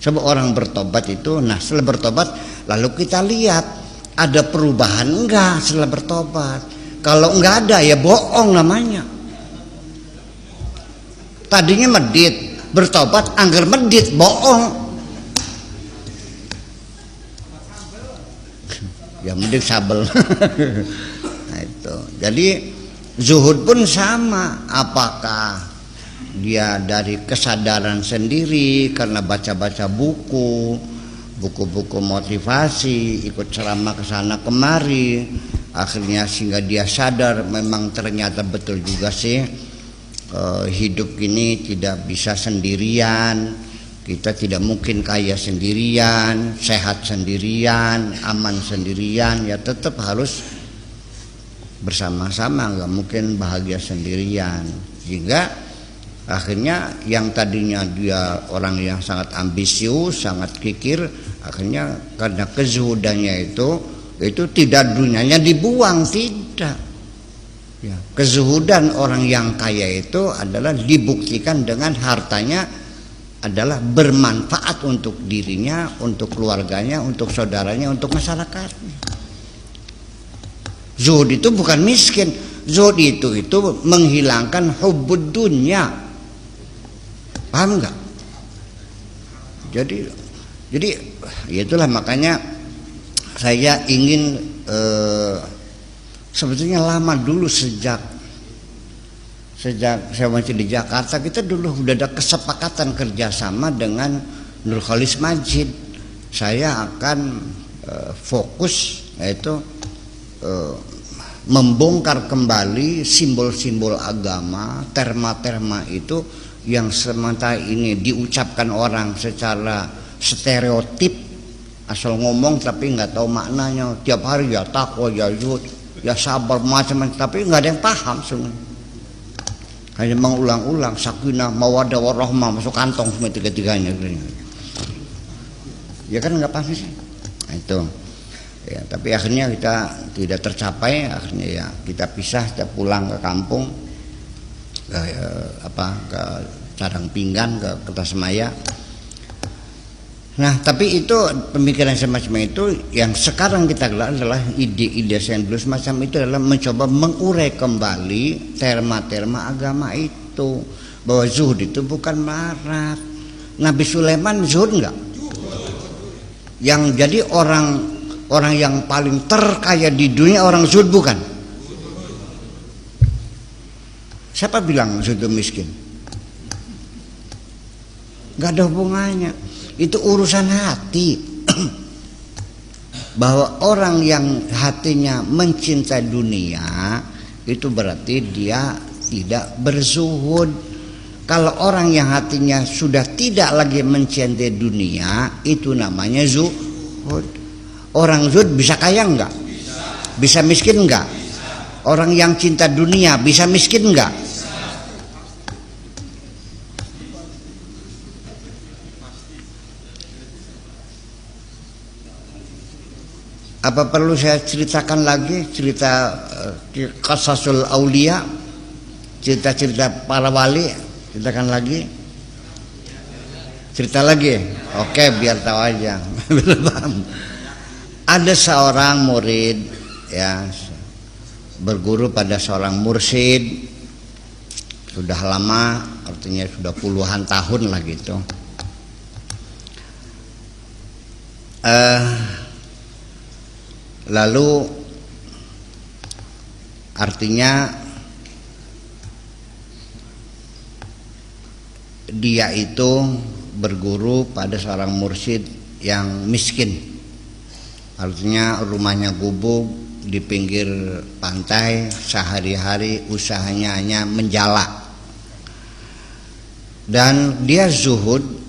Sebab orang bertobat itu, nah setelah bertobat lalu kita lihat ada perubahan enggak setelah bertobat. Kalau enggak ada ya bohong namanya. Tadinya medit, bertobat anggar medit, bohong. Ya mending sabel. Nah itu. Jadi zuhud pun sama, apakah dia dari kesadaran sendiri karena baca-baca buku-buku motivasi, ikut ceramah ke sana kemari, akhirnya sehingga dia sadar memang ternyata betul juga sih hidup ini tidak bisa sendirian, kita tidak mungkin kaya sendirian, sehat sendirian, aman sendirian, ya tetap harus bersama-sama, nggak mungkin bahagia sendirian. Sehingga akhirnya yang tadinya dia orang yang sangat ambisius, sangat kikir, akhirnya karena kezuhudannya itu tidak dunianya dibuang, tidak. Ya, kezuhudan orang yang kaya itu adalah dibuktikan dengan hartanya adalah bermanfaat untuk dirinya, untuk keluarganya, untuk saudaranya, untuk masyarakatnya. Zuhud itu bukan miskin, zuhud itu menghilangkan hubbud dunya. Paham nggak? Jadi itulah makanya saya ingin sebetulnya lama dulu sejak saya masih di Jakarta, kita dulu udah ada kesepakatan kerjasama dengan Nur Khalis Majid. Saya akan fokus yaitu membongkar kembali simbol-simbol agama, terma-terma itu yang sementara ini diucapkan orang secara stereotip, asal ngomong tapi nggak tahu maknanya. Tiap hari ya takwa, ya zuhud, ya sabar, macam-macam, tapi nggak ada yang paham semuanya. Hanya mengulang-ulang sakinah, mawaddah, warahmah masuk kantong semua tiga-tiganya. Ya kan nggak pasti sih. Nah, itu. Ya, tapi akhirnya kita tidak tercapai. Akhirnya ya kita pisah, kita pulang ke kampung, ke Cadang Pinggan, ke Kertasemaya. Nah, tapi itu pemikiran semacam itu yang sekarang kita gelar adalah ide-ide yang dulu semacam itu adalah mencoba mengurai kembali terma-terma agama itu, bahwa zuhud itu bukan marat. Nabi Sulaiman zuhud enggak? Yang jadi orang yang paling terkaya di dunia orang zuhud bukan? Siapa bilang zuhud itu miskin? Enggak ada hubungannya. Itu urusan hati. Bahwa orang yang hatinya mencintai dunia itu berarti dia tidak berzuhud. Kalau orang yang hatinya sudah tidak lagi mencintai dunia, itu namanya zuhud. Orang zuhud bisa kaya enggak? Bisa miskin enggak? Orang yang cinta dunia bisa miskin enggak? Apa perlu saya ceritakan lagi cerita qasasul aulia, cerita-cerita para wali? Ceritakan lagi? Cerita lagi? Oke, biar tahu aja. Ada seorang murid ya berguru pada seorang mursyid, sudah lama, artinya sudah puluhan tahun lah gitu. Lalu artinya dia itu berguru pada seorang mursyid yang miskin. Artinya rumahnya gubuk di pinggir pantai, sehari-hari usahanya hanya menjala. Dan dia zuhud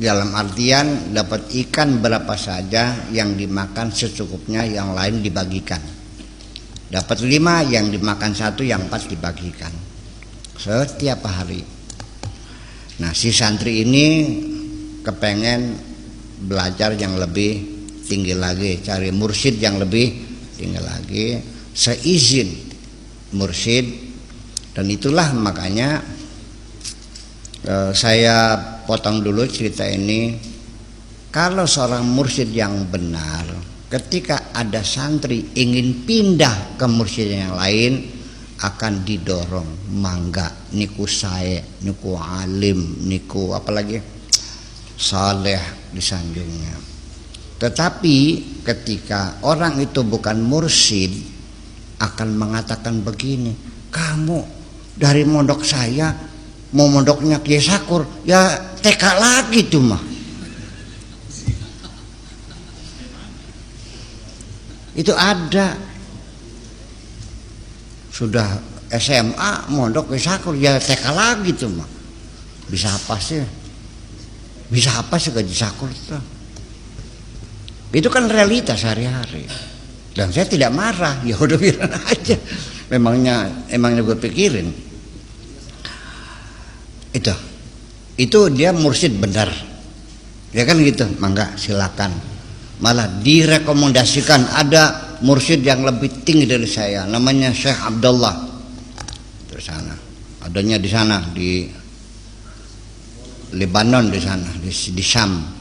dalam artian dapat ikan berapa saja, yang dimakan secukupnya, yang lain dibagikan. Dapat 5, yang dimakan 1, yang 4 dibagikan setiap hari. Nah, si santri ini kepengen belajar yang lebih tinggi lagi, cari mursyid yang lebih tinggi lagi, seizin mursyid. Dan itulah makanya saya potong dulu cerita ini. Kalau seorang mursyid yang benar, ketika ada santri ingin pindah ke mursyid yang lain, akan didorong, mangga niku saya, niku alim, niku apalagi saleh, disanjungnya. Tetapi ketika orang itu bukan mursyid, akan mengatakan begini, kamu dari mondok saya mau mondoknya Kiai Sakur, ya TK lagi tuh mah. Itu ada. Sudah SMA mondok Kiai Sakur, ya TK lagi tuh mah. Bisa apa sih? Bisa apa sih Kiai Sakur tuh? Itu kan realitas sehari-hari. Dan saya tidak marah, ya udah biarin aja. Emangnya gue pikirin. Itu dia mursyid benar. Ya kan gitu, mangga silakan. Malah direkomendasikan ada mursyid yang lebih tinggi dari saya, namanya Syekh Abdullah. Di sana. Adanya di sana di Lebanon, di sana di Syam.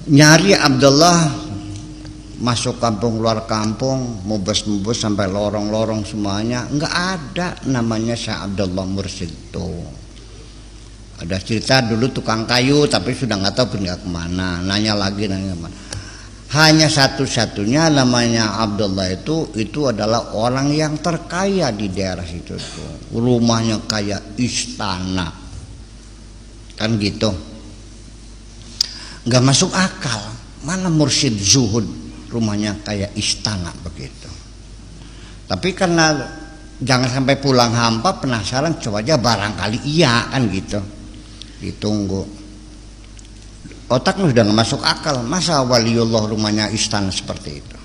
Nyari Abdullah masuk kampung luar kampung, mubes sampai lorong-lorong semuanya, enggak ada namanya Syekh Abdullah mursyid tuh. Ada cerita dulu tukang kayu, tapi sudah nggak tahu pindah kemana. Nanya kemana. Hanya satu-satunya namanya Abdullah itu adalah orang yang terkaya di daerah situ tuh. Rumahnya kayak istana, kan gitu. Nggak masuk akal. Mana mursyid zuhud rumahnya kayak istana begitu. Tapi karena jangan sampai pulang hampa penasaran, coba aja barangkali iya kan gitu. Ditunggu. Otaknya sudah nggak masuk akal, masa waliullah rumahnya istana seperti itu.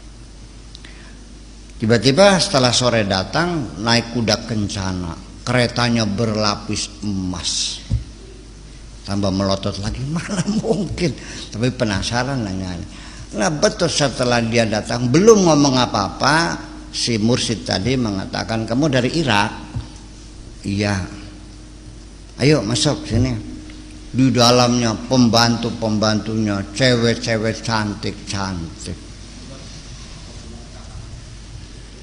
Tiba-tiba setelah sore datang naik kuda kencana, keretanya berlapis emas. Tambah melotot lagi, mana mungkin, tapi penasaran nanya. Nah betul setelah dia datang belum ngomong apa-apa, si mursyid tadi mengatakan, kamu dari Irak? Iya. Ayo masuk sini. Di dalamnya pembantu-pembantunya cewek-cewek cantik-cantik.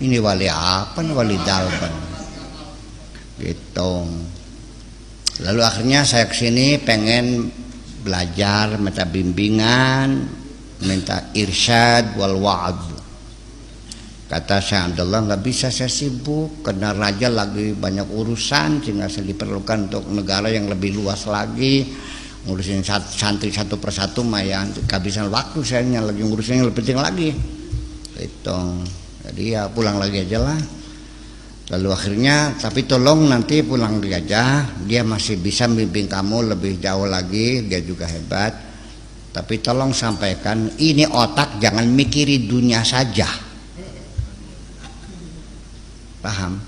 Ini wali apa nih, wali dalban gitu. Lalu akhirnya saya kesini pengen belajar, minta bimbingan, minta irsyad wal wa'ad. Kata Syekh Abdullah, nggak bisa, saya sibuk karena raja lagi banyak urusan sehingga saya diperlukan untuk negara yang lebih luas lagi, ngurusin santri satu persatu mah ya kehabisan waktu, saya lagi ngurusin yang lebih penting lagi itu. Jadi ya pulang lagi aja lah. Lalu akhirnya, tapi tolong nanti pulang aja, dia masih bisa bimbing kamu lebih jauh lagi, dia juga hebat. Tapi tolong sampaikan, ini otak jangan mikiri dunia saja. Paham?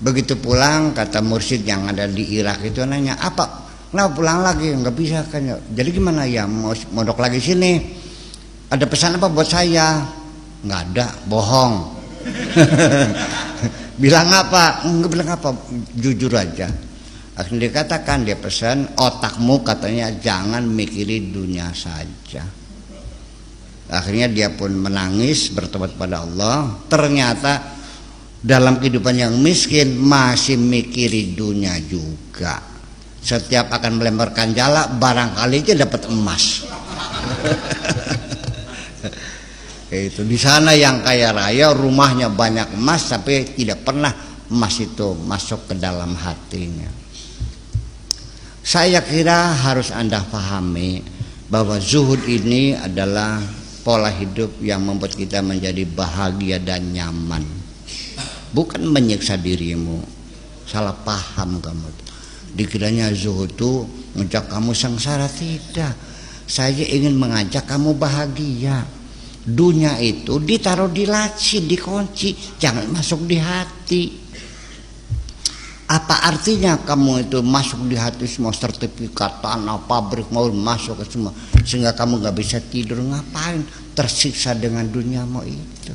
Begitu pulang, kata mursyid yang ada di Irak itu nanya, apa? Nah pulang lagi, nggak bisa kan? Jadi gimana ya, mau mondok lagi sini? Ada pesan apa buat saya? Nggak ada, bohong. Bilang apa? Enggak bilang apa, jujur aja. Akhirnya dikatakan, dia pesan, otakmu katanya jangan mikiri dunia saja. Akhirnya dia pun menangis bertobat pada Allah. Ternyata dalam kehidupan yang miskin masih mikiri dunia juga. Setiap akan melemparkan jala barangkali aja dapat emas. Itu di sana yang kaya raya rumahnya banyak emas tapi tidak pernah emas itu masuk ke dalam hatinya. Saya kira harus Anda pahami bahwa zuhud ini adalah pola hidup yang membuat kita menjadi bahagia dan nyaman, bukan menyiksa dirimu. Salah paham kamu, dikiranya zuhud itu ngajak kamu sengsara. Tidak, saya ingin mengajak kamu bahagia. Dunia itu ditaruh di laci, dikunci, jangan masuk di hati. Apa artinya kamu itu masuk di hati semua, sertifikat tanah, pabrik mau masuk ke semua, sehingga kamu nggak bisa tidur? Ngapain? Tersiksa dengan duniamu itu.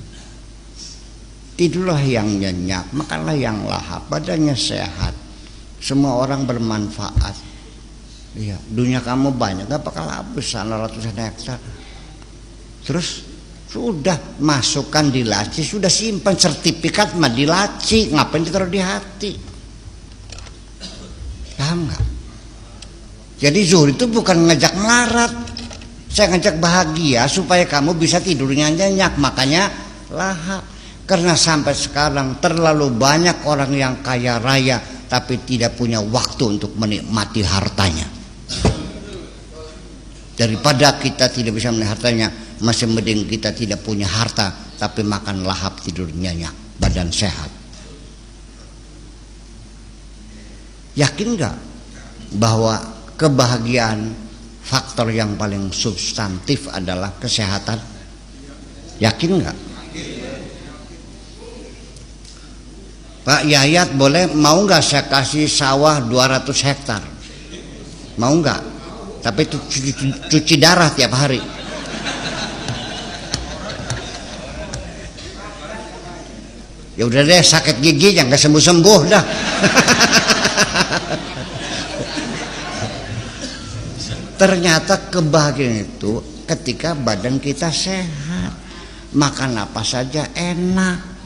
Tidurlah yang nyenyak, makanlah yang lahap, badannya sehat, semua orang bermanfaat. Iya, dunia kamu banyak, nggak bakal habis sana ratusan hektar. Terus sudah masukkan di laci, sudah simpan sertifikat mah di laci, ngapain ditaruh di hati? Paham nggak? Jadi zuhud itu bukan ngajak melarat, saya ngajak bahagia supaya kamu bisa tidurnya nyenyak, makanya lahap. Karena sampai sekarang terlalu banyak orang yang kaya raya tapi tidak punya waktu untuk menikmati hartanya. Daripada kita tidak bisa menikmati hartanya, masih mending kita tidak punya harta tapi makan lahap, tidur nyenyak, badan sehat. Yakin nggak bahwa kebahagiaan faktor yang paling substantif adalah kesehatan? Yakin nggak? Pak Yayat boleh, mau nggak saya kasih sawah 200 hektar? Mau nggak? Tapi itu cuci darah tiap hari. Ya udah deh, sakit gigi yang gak sembuh-sembuh dah. Ternyata kebahagiaan itu ketika badan kita sehat, makan apa saja enak.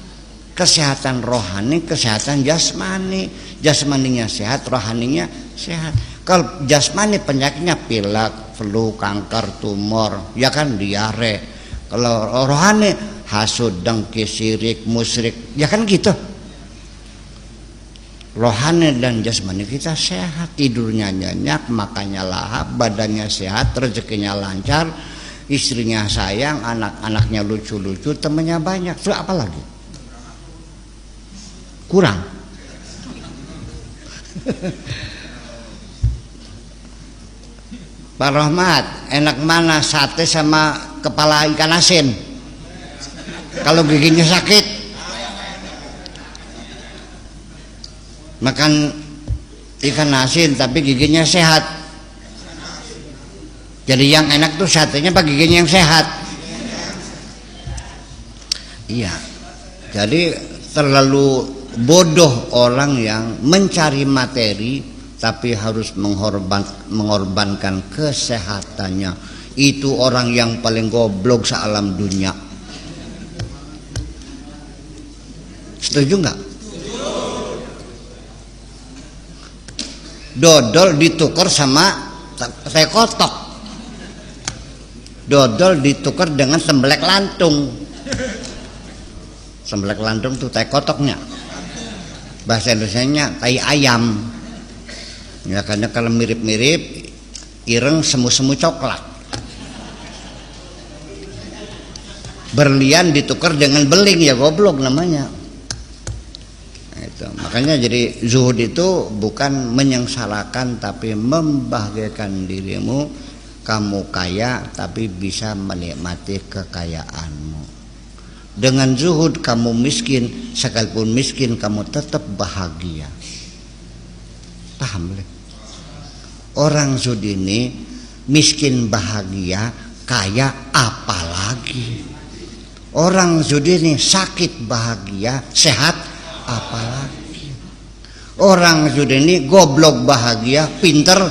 Kesehatan rohani, kesehatan jasmani. Jasmaninya sehat, rohaninya sehat. Kalau jasmani penyakitnya pilek, flu, kanker, tumor, ya kan diare. Kalau rohani hasud, dengki, syirik, musyrik, ya kan gitu. Rohani dan jasmani kita sehat, tidurnya nyenyak, makannya lahap, badannya sehat, rezekinya lancar, istrinya sayang, anak-anaknya lucu-lucu, temannya banyak. Terus apa lagi? kurang. Pak Rahmat, enak mana sate sama kepala ikan asin kalau giginya sakit? Makan ikan asin tapi giginya sehat. Jadi yang enak tuh satenya apa giginya yang sehat? Iya. Jadi terlalu bodoh orang yang mencari materi tapi harus mengorbankan kesehatannya. Itu orang yang paling goblok sealam dunia. Setuju nggak? Dodol ditukar sama teh kotok. Dodol ditukar dengan sembelek lantung. Sembelek lantung tuh teh kotoknya. Bahasa Indonesianya tai ayam. Ya karena kalau mirip-mirip ireng semu-semu coklat. Berlian ditukar dengan beling, ya goblok namanya. Itu. Makanya jadi zuhud itu bukan menyengsarakan tapi membahagiakan dirimu. Kamu kaya tapi bisa menikmati kekayaanmu. Dengan zuhud kamu miskin, sekalipun miskin kamu tetap bahagia. Paham? Orang zuhud ini miskin bahagia, kaya apalagi. Orang zuhud ini sakit bahagia, sehat apalagi. Orang zuhud ini goblok bahagia, pinter.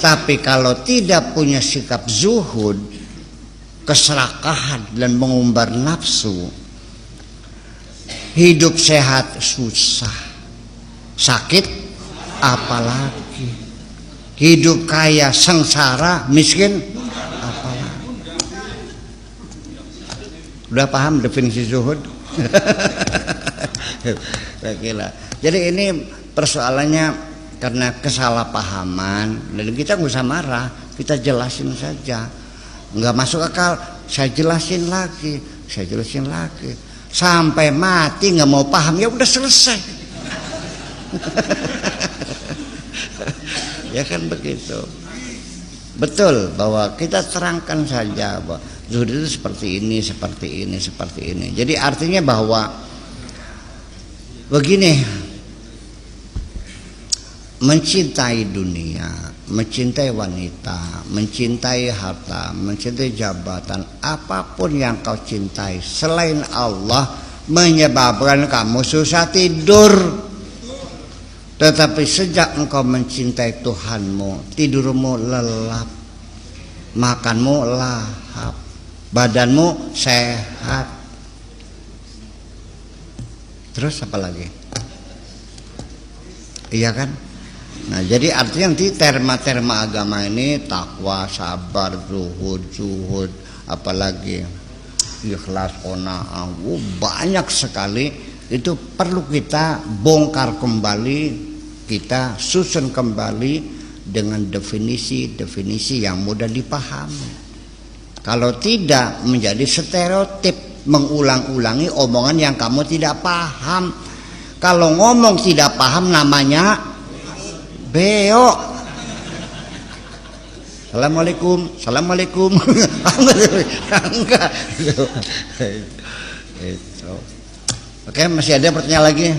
Tapi kalau tidak punya sikap zuhud, keserakahan dan mengumbar nafsu, hidup sehat susah, sakit apalagi, hidup kaya sengsara, miskin apalagi. Udah paham definisi zuhud? Jadi ini persoalannya karena kesalahpahaman, dan kita nggak usah marah, kita jelasin saja. Nggak masuk akal, saya jelasin lagi sampai mati nggak mau paham, ya udah selesai. Ya kan begitu. Betul bahwa kita terangkan saja bahwa zuhud itu seperti ini. Jadi artinya bahwa begini, mencintai dunia, mencintai wanita, mencintai harta, mencintai jabatan, apapun yang kau cintai selain Allah menyebabkan kamu susah tidur. Tetapi sejak engkau mencintai Tuhanmu, tidurmu lelap, makanmu lahap, badanmu sehat. Terus apa lagi? Iya kan? Nah, jadi artinya nanti terma-terma agama ini takwa, sabar, zuhud, apalagi ikhlas, qanaah, banyak sekali. Itu perlu kita bongkar kembali, kita susun kembali dengan definisi-definisi yang mudah dipahami. Kalau tidak menjadi stereotip, mengulang-ulangi omongan yang kamu tidak paham. Kalau ngomong tidak paham namanya beo. Assalamualaikum. Enggak. Oke, masih ada pertanyaan lagi?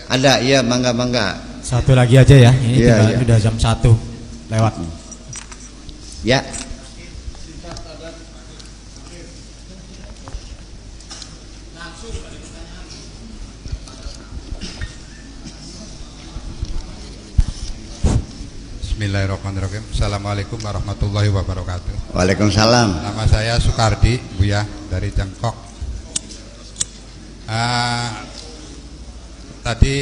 Ada, ya, bangga. Satu lagi aja ya. Ini ya. udah jam 1 lewat. Ya. Bismillahirrahmanirrahim. Assalamualaikum warahmatullahi wabarakatuh. Waalaikumsalam. Nama saya Sukardi, Buya, dari Cengkok. Tadi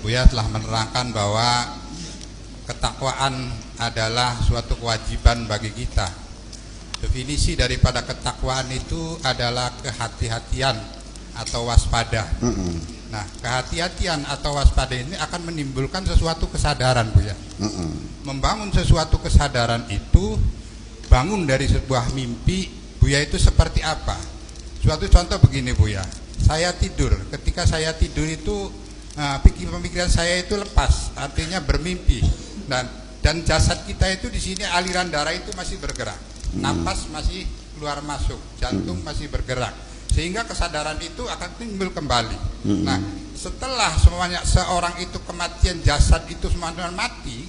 Buya telah menerangkan bahwa ketakwaan adalah suatu kewajiban bagi kita. Definisi daripada ketakwaan itu adalah kehati-hatian atau waspada. Nah, kehati-hatian atau waspada ini akan menimbulkan sesuatu kesadaran, Buya. Membangun sesuatu kesadaran itu bangun dari sebuah mimpi, Buya, itu seperti apa? Suatu contoh begini, Buya. saya tidur. Ketika saya tidur itu pemikiran saya itu lepas, artinya bermimpi, dan jasad kita itu di sini aliran darah itu masih bergerak, napas masih keluar masuk, jantung masih bergerak, sehingga kesadaran itu akan timbul kembali. Nah, setelah semuanya seorang itu kematian, jasad itu semuanya mati,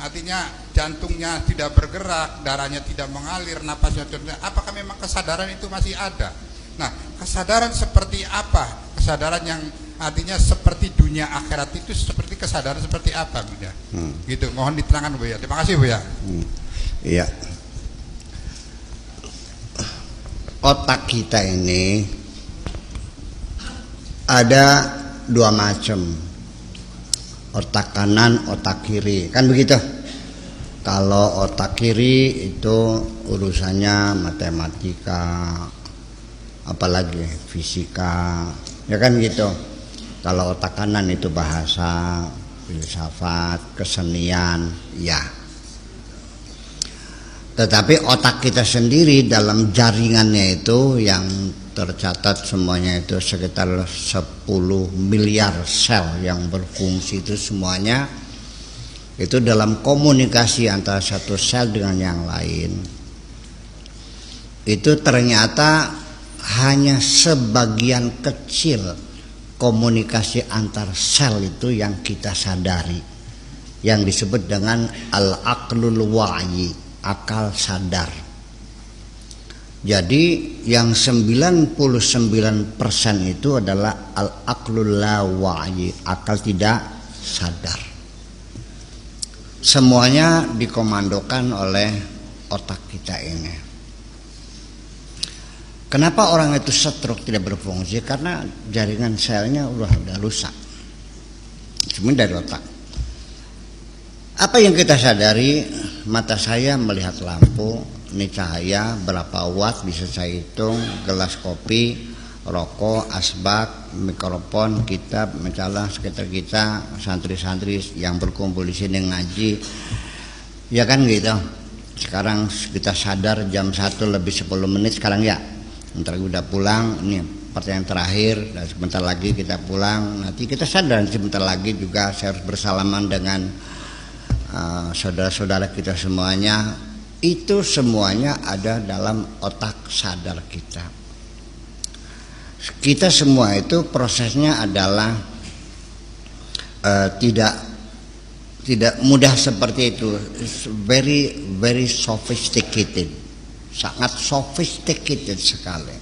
artinya jantungnya tidak bergerak, darahnya tidak mengalir, napasnya tidak, apakah memang kesadaran itu masih ada? Nah, kesadaran seperti apa? Kesadaran yang artinya seperti dunia akhirat itu seperti kesadaran seperti apa, Buya? Gitu, mohon diterangkan, Buya. Terima kasih, Buya. Iya. Otak kita ini ada dua macam, otak kanan, otak kiri, kan begitu. Kalau otak kiri itu urusannya matematika, apalagi fisika, ya kan gitu. Kalau otak kanan itu bahasa, filsafat, kesenian, ya. Tetapi otak kita sendiri dalam jaringannya itu yang tercatat semuanya itu sekitar 10 miliar sel yang berfungsi, itu semuanya itu dalam komunikasi antara satu sel dengan yang lain. Itu ternyata hanya sebagian kecil komunikasi antar sel itu yang kita sadari, yang disebut dengan al-aqlul wa'yi, akal sadar. Jadi yang 99% itu adalah al-aqlul la wa'yi, akal tidak sadar. Semuanya dikomandokan oleh otak kita ini. Kenapa orang itu stroke, tidak berfungsi? Karena jaringan selnya udah rusak. Cuma dari otak. Apa yang kita sadari? Mata saya melihat lampu, ini cahaya berapa watt bisa saya hitung, gelas kopi, rokok, asbak, mikrofon, kitab, mencalah sekitar kita, santri-santri yang berkumpul di sini ngaji, ya kan gitu. Sekarang kita sadar jam 1 lebih 10 menit sekarang ya. Ntar udah pulang, ini pertanyaan terakhir, dan sebentar lagi kita pulang. Nanti kita sadar sebentar lagi juga saya harus bersalaman dengan saudara-saudara kita semuanya. Itu semuanya ada dalam otak sadar kita. Kita semua itu prosesnya adalah tidak mudah seperti itu. Very sophisticated, sangat sophisticated sekali.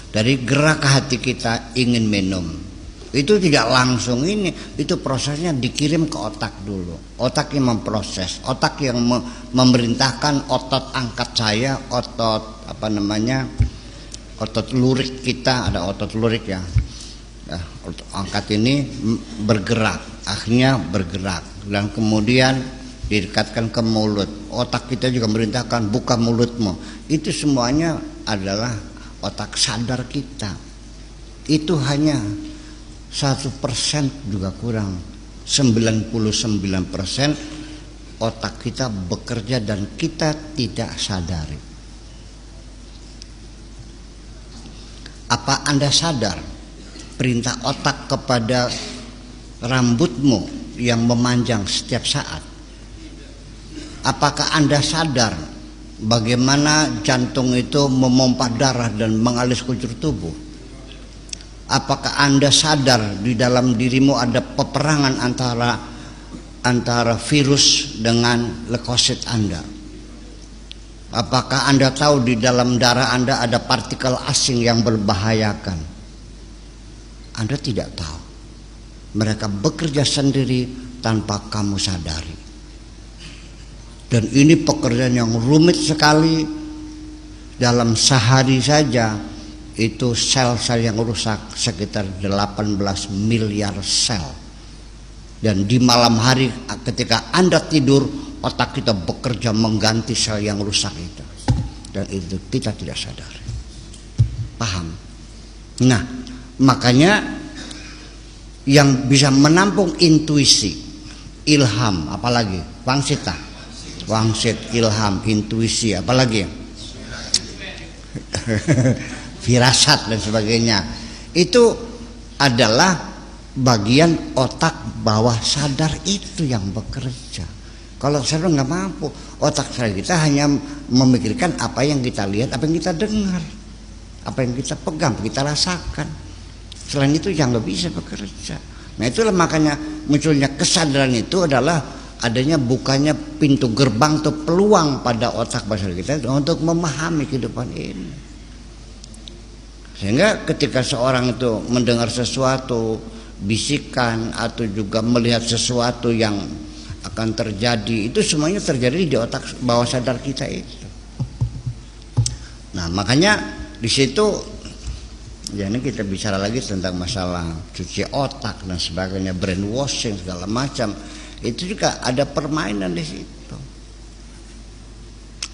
Dari gerak hati kita ingin minum, itu tidak langsung ini, itu prosesnya dikirim ke otak dulu. Otak yang memproses, otak yang memerintahkan otot angkat saya, otot otot lurik kita, ada otot lurik ya. Nah, otot angkat ini bergerak, akhirnya bergerak dan kemudian didekatkan ke mulut. Otak kita juga merintahkan buka mulutmu. Itu semuanya adalah otak sadar kita. Itu hanya 1% juga kurang. 99% otak kita bekerja dan kita tidak sadari. Apa Anda sadar perintah otak kepada rambutmu yang memanjang setiap saat? Apakah Anda sadar bagaimana jantung itu memompa darah dan mengalir sekujur tubuh? Apakah Anda sadar di dalam dirimu ada peperangan antara virus dengan leukosit Anda? Apakah Anda tahu di dalam darah Anda ada partikel asing yang berbahayakan? Anda tidak tahu. Mereka bekerja sendiri tanpa kamu sadari. Dan ini pekerjaan yang rumit sekali. Dalam sehari saja itu sel-sel yang rusak sekitar 18 miliar sel. Dan di malam hari ketika Anda tidur, otak kita bekerja mengganti sel yang rusak itu. Dan itu kita tidak sadari. Paham? Nah, makanya yang bisa menampung intuisi, ilham, apalagi wangsit, ilham, intuisi, apalagi firasat dan sebagainya, itu adalah bagian otak bawah sadar itu yang bekerja. Kalau sadar nggak mampu, otak sadar kita hanya memikirkan apa yang kita lihat, apa yang kita dengar, apa yang kita pegang, kita rasakan. Selain itu yang nggak bisa bekerja. Nah itulah makanya munculnya kesadaran itu adalah adanya bukanya pintu gerbang atau peluang pada otak basar kita untuk memahami kehidupan ini. Sehingga ketika seorang itu mendengar sesuatu, bisikan atau juga melihat sesuatu yang akan terjadi, itu semuanya terjadi di otak bawah sadar kita itu. Nah makanya di situ ya ini kita bicara lagi tentang masalah cuci otak dan sebagainya, brainwashing segala macam, itu juga ada permainan di situ.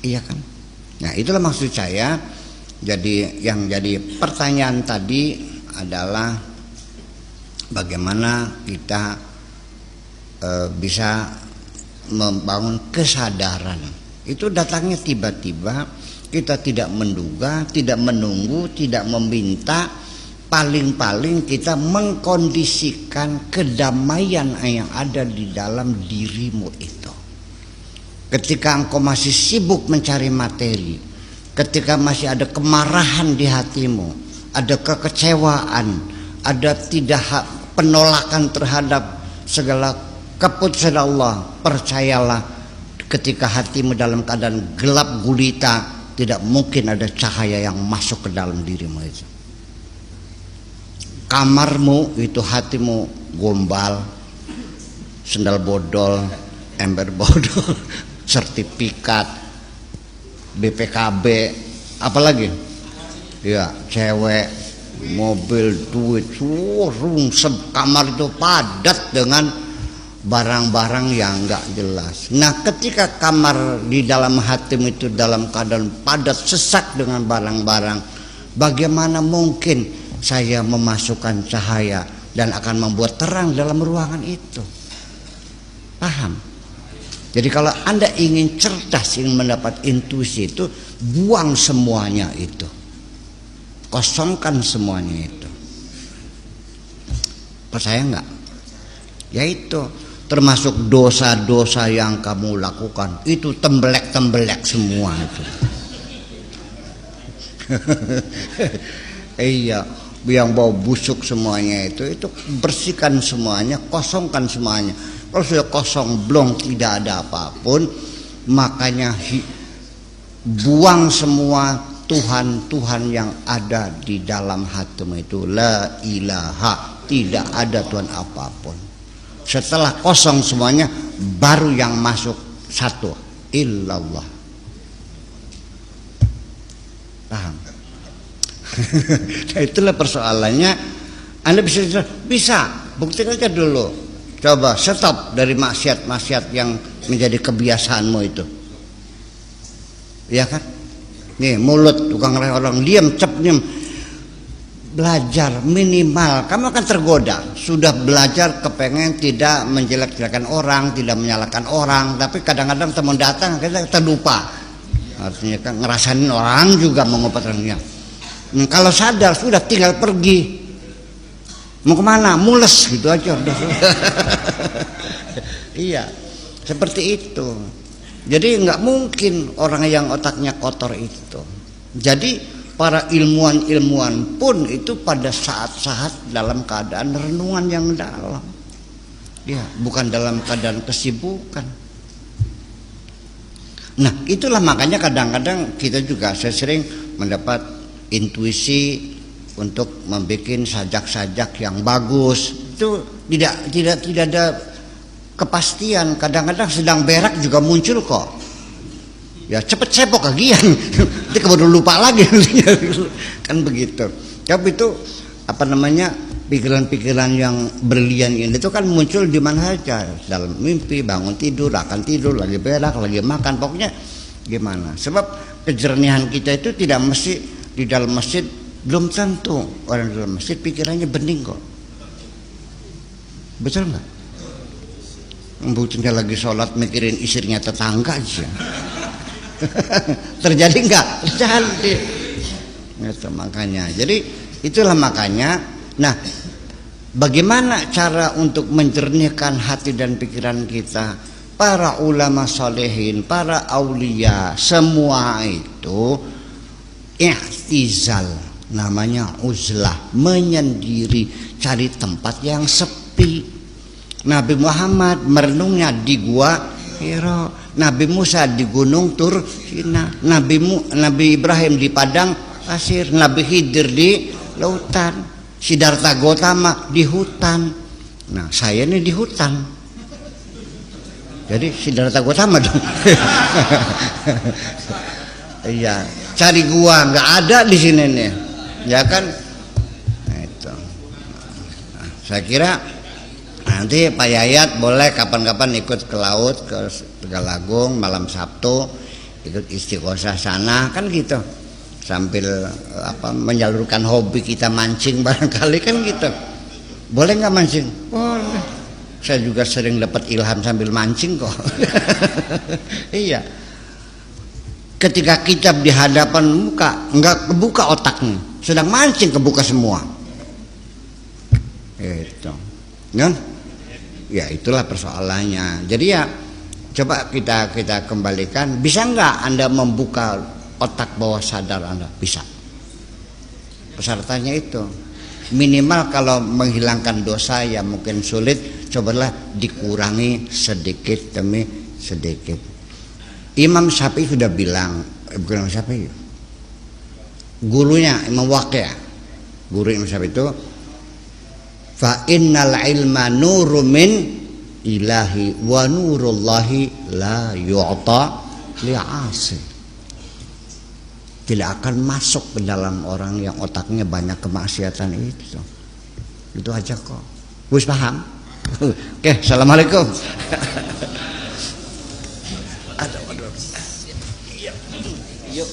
Iya kan? Nah itulah maksud saya. Jadi yang jadi pertanyaan tadi adalah bagaimana kita bisa membangun kesadaran. Itu datangnya tiba-tiba, kita tidak menduga, tidak menunggu, tidak meminta. Paling-paling kita mengkondisikan kedamaian yang ada di dalam dirimu itu. Ketika engkau masih sibuk mencari materi, ketika masih ada kemarahan di hatimu, ada kekecewaan, ada penolakan terhadap segala keputusan Allah, percayalah ketika hatimu dalam keadaan gelap gulita, tidak mungkin ada cahaya yang masuk ke dalam dirimu itu. Kamarmu itu hatimu gombal, sendal bodol, ember bodol, sertifikat, BPKB, apalagi ya cewek, mobil, duit, rungsep, kamar itu padat dengan barang-barang yang enggak jelas. Nah ketika kamar di dalam hatimu itu dalam keadaan padat sesak dengan barang-barang, bagaimana mungkin saya memasukkan cahaya dan akan membuat terang dalam ruangan itu? Paham? Jadi kalau Anda ingin cerdas, ingin mendapat intuisi itu, buang semuanya itu, kosongkan semuanya itu. Percaya enggak? Yaitu termasuk dosa-dosa yang kamu lakukan itu tembelek-tembelek semua itu. Iya, yang bau busuk semuanya itu bersihkan semuanya, kosongkan semuanya. Kalau sudah kosong, blong, tidak ada apapun, makanya buang semua Tuhan-Tuhan yang ada di dalam hatimu itu. La ilaha, tidak ada Tuhan apapun. Setelah kosong semuanya, baru yang masuk satu, illallah. Paham? Nah itulah persoalannya. Anda bisa buktikan aja dulu. Coba stop dari maksiat-maksiat yang menjadi kebiasaanmu itu. Iya kan? Nih mulut tukang raya orang, diam, diam. Belajar minimal, kamu akan tergoda. Sudah belajar kepengen tidak menjelek-jelekan orang, tidak menyalahkan orang, tapi kadang-kadang teman datang kita terlupa. Artinya kan ngerasain orang juga mengobatinya. Kalau sadar sudah tinggal pergi. Mau kemana? Mules gitu aja. Iya, seperti itu. Jadi nggak mungkin orang yang otaknya kotor itu. Jadi para ilmuwan pun itu pada saat-saat dalam keadaan renungan yang dalam. Ya, bukan dalam keadaan kesibukan. Nah, itulah makanya kadang-kadang kita juga saya sering mendapat intuisi untuk membuat sajak-sajak yang bagus. Itu tidak ada kepastian. Kadang-kadang sedang berak juga muncul kok. Ya cepet cepok kagian. Nanti keburu lupa lagi. Kan begitu. Tapi itu pikiran-pikiran yang berlian ini itu kan muncul di mana saja, dalam mimpi, bangun tidur, akan tidur, lagi berak, lagi makan, pokoknya gimana. Sebab kejernihan kita itu tidak mesti di dalam masjid. Belum tentu orang dalam masjid pikirannya bening kok. Betul nggak? Buktinya lagi sholat mikirin istrinya tetangga aja. Terjadi nggak? Terjadi. Itu makanya. Jadi itulah makanya Nah, bagaimana cara untuk menjernihkan hati dan pikiran kita? Para ulama solehin, para aulia, semua itu i'tizal, namanya uzlah, menyendiri, cari tempat yang sepi. Nabi Muhammad merenungnya di gua Hira, Nabi Musa di gunung Tur Sina, Nabi Ibrahim di padang pasir, Nabi Khidir di lautan, Siddhartha Gautama di hutan. Nah, saya ini di hutan. Jadi Siddhartha Gautama dong. Iya, cari gua nggak ada di sini nih, ya kan? Nah, itu. Nah, saya kira nanti Pak Yayat boleh kapan-kapan ikut ke laut, ke Tegalagung malam Sabtu, ikut istiqosah sana, kan gitu. Sambil menyalurkan hobi kita mancing barangkali, kan gitu. Boleh nggak mancing? Boleh. Saya juga sering dapat ilham sambil mancing kok. Iya. Ketika kitab di hadapan muka, nggak kebuka otaknya, sedang mancing kebuka semua. Itu, kan? Ya itulah persoalannya. Jadi ya coba kita kembalikan. Bisa nggak Anda membuka otak bawah sadar Anda? Bisa. Persyaratannya itu. Minimal kalau menghilangkan dosa ya mungkin sulit, cobalah dikurangi sedikit demi sedikit. Imam Syafi'i sudah bilang, bukan Imam Syafi'i, gurunya Imam Waqi', guru Imam Syafi'i itu, fa innal ilma nurun min ilahi wa nurullahi la yu'ta li'asi. Tidak akan masuk ke dalam orang yang otaknya banyak kemaksiatan itu. Itu aja kok. Wis paham? Oke, assalamualaikum. Aduh. Yuk.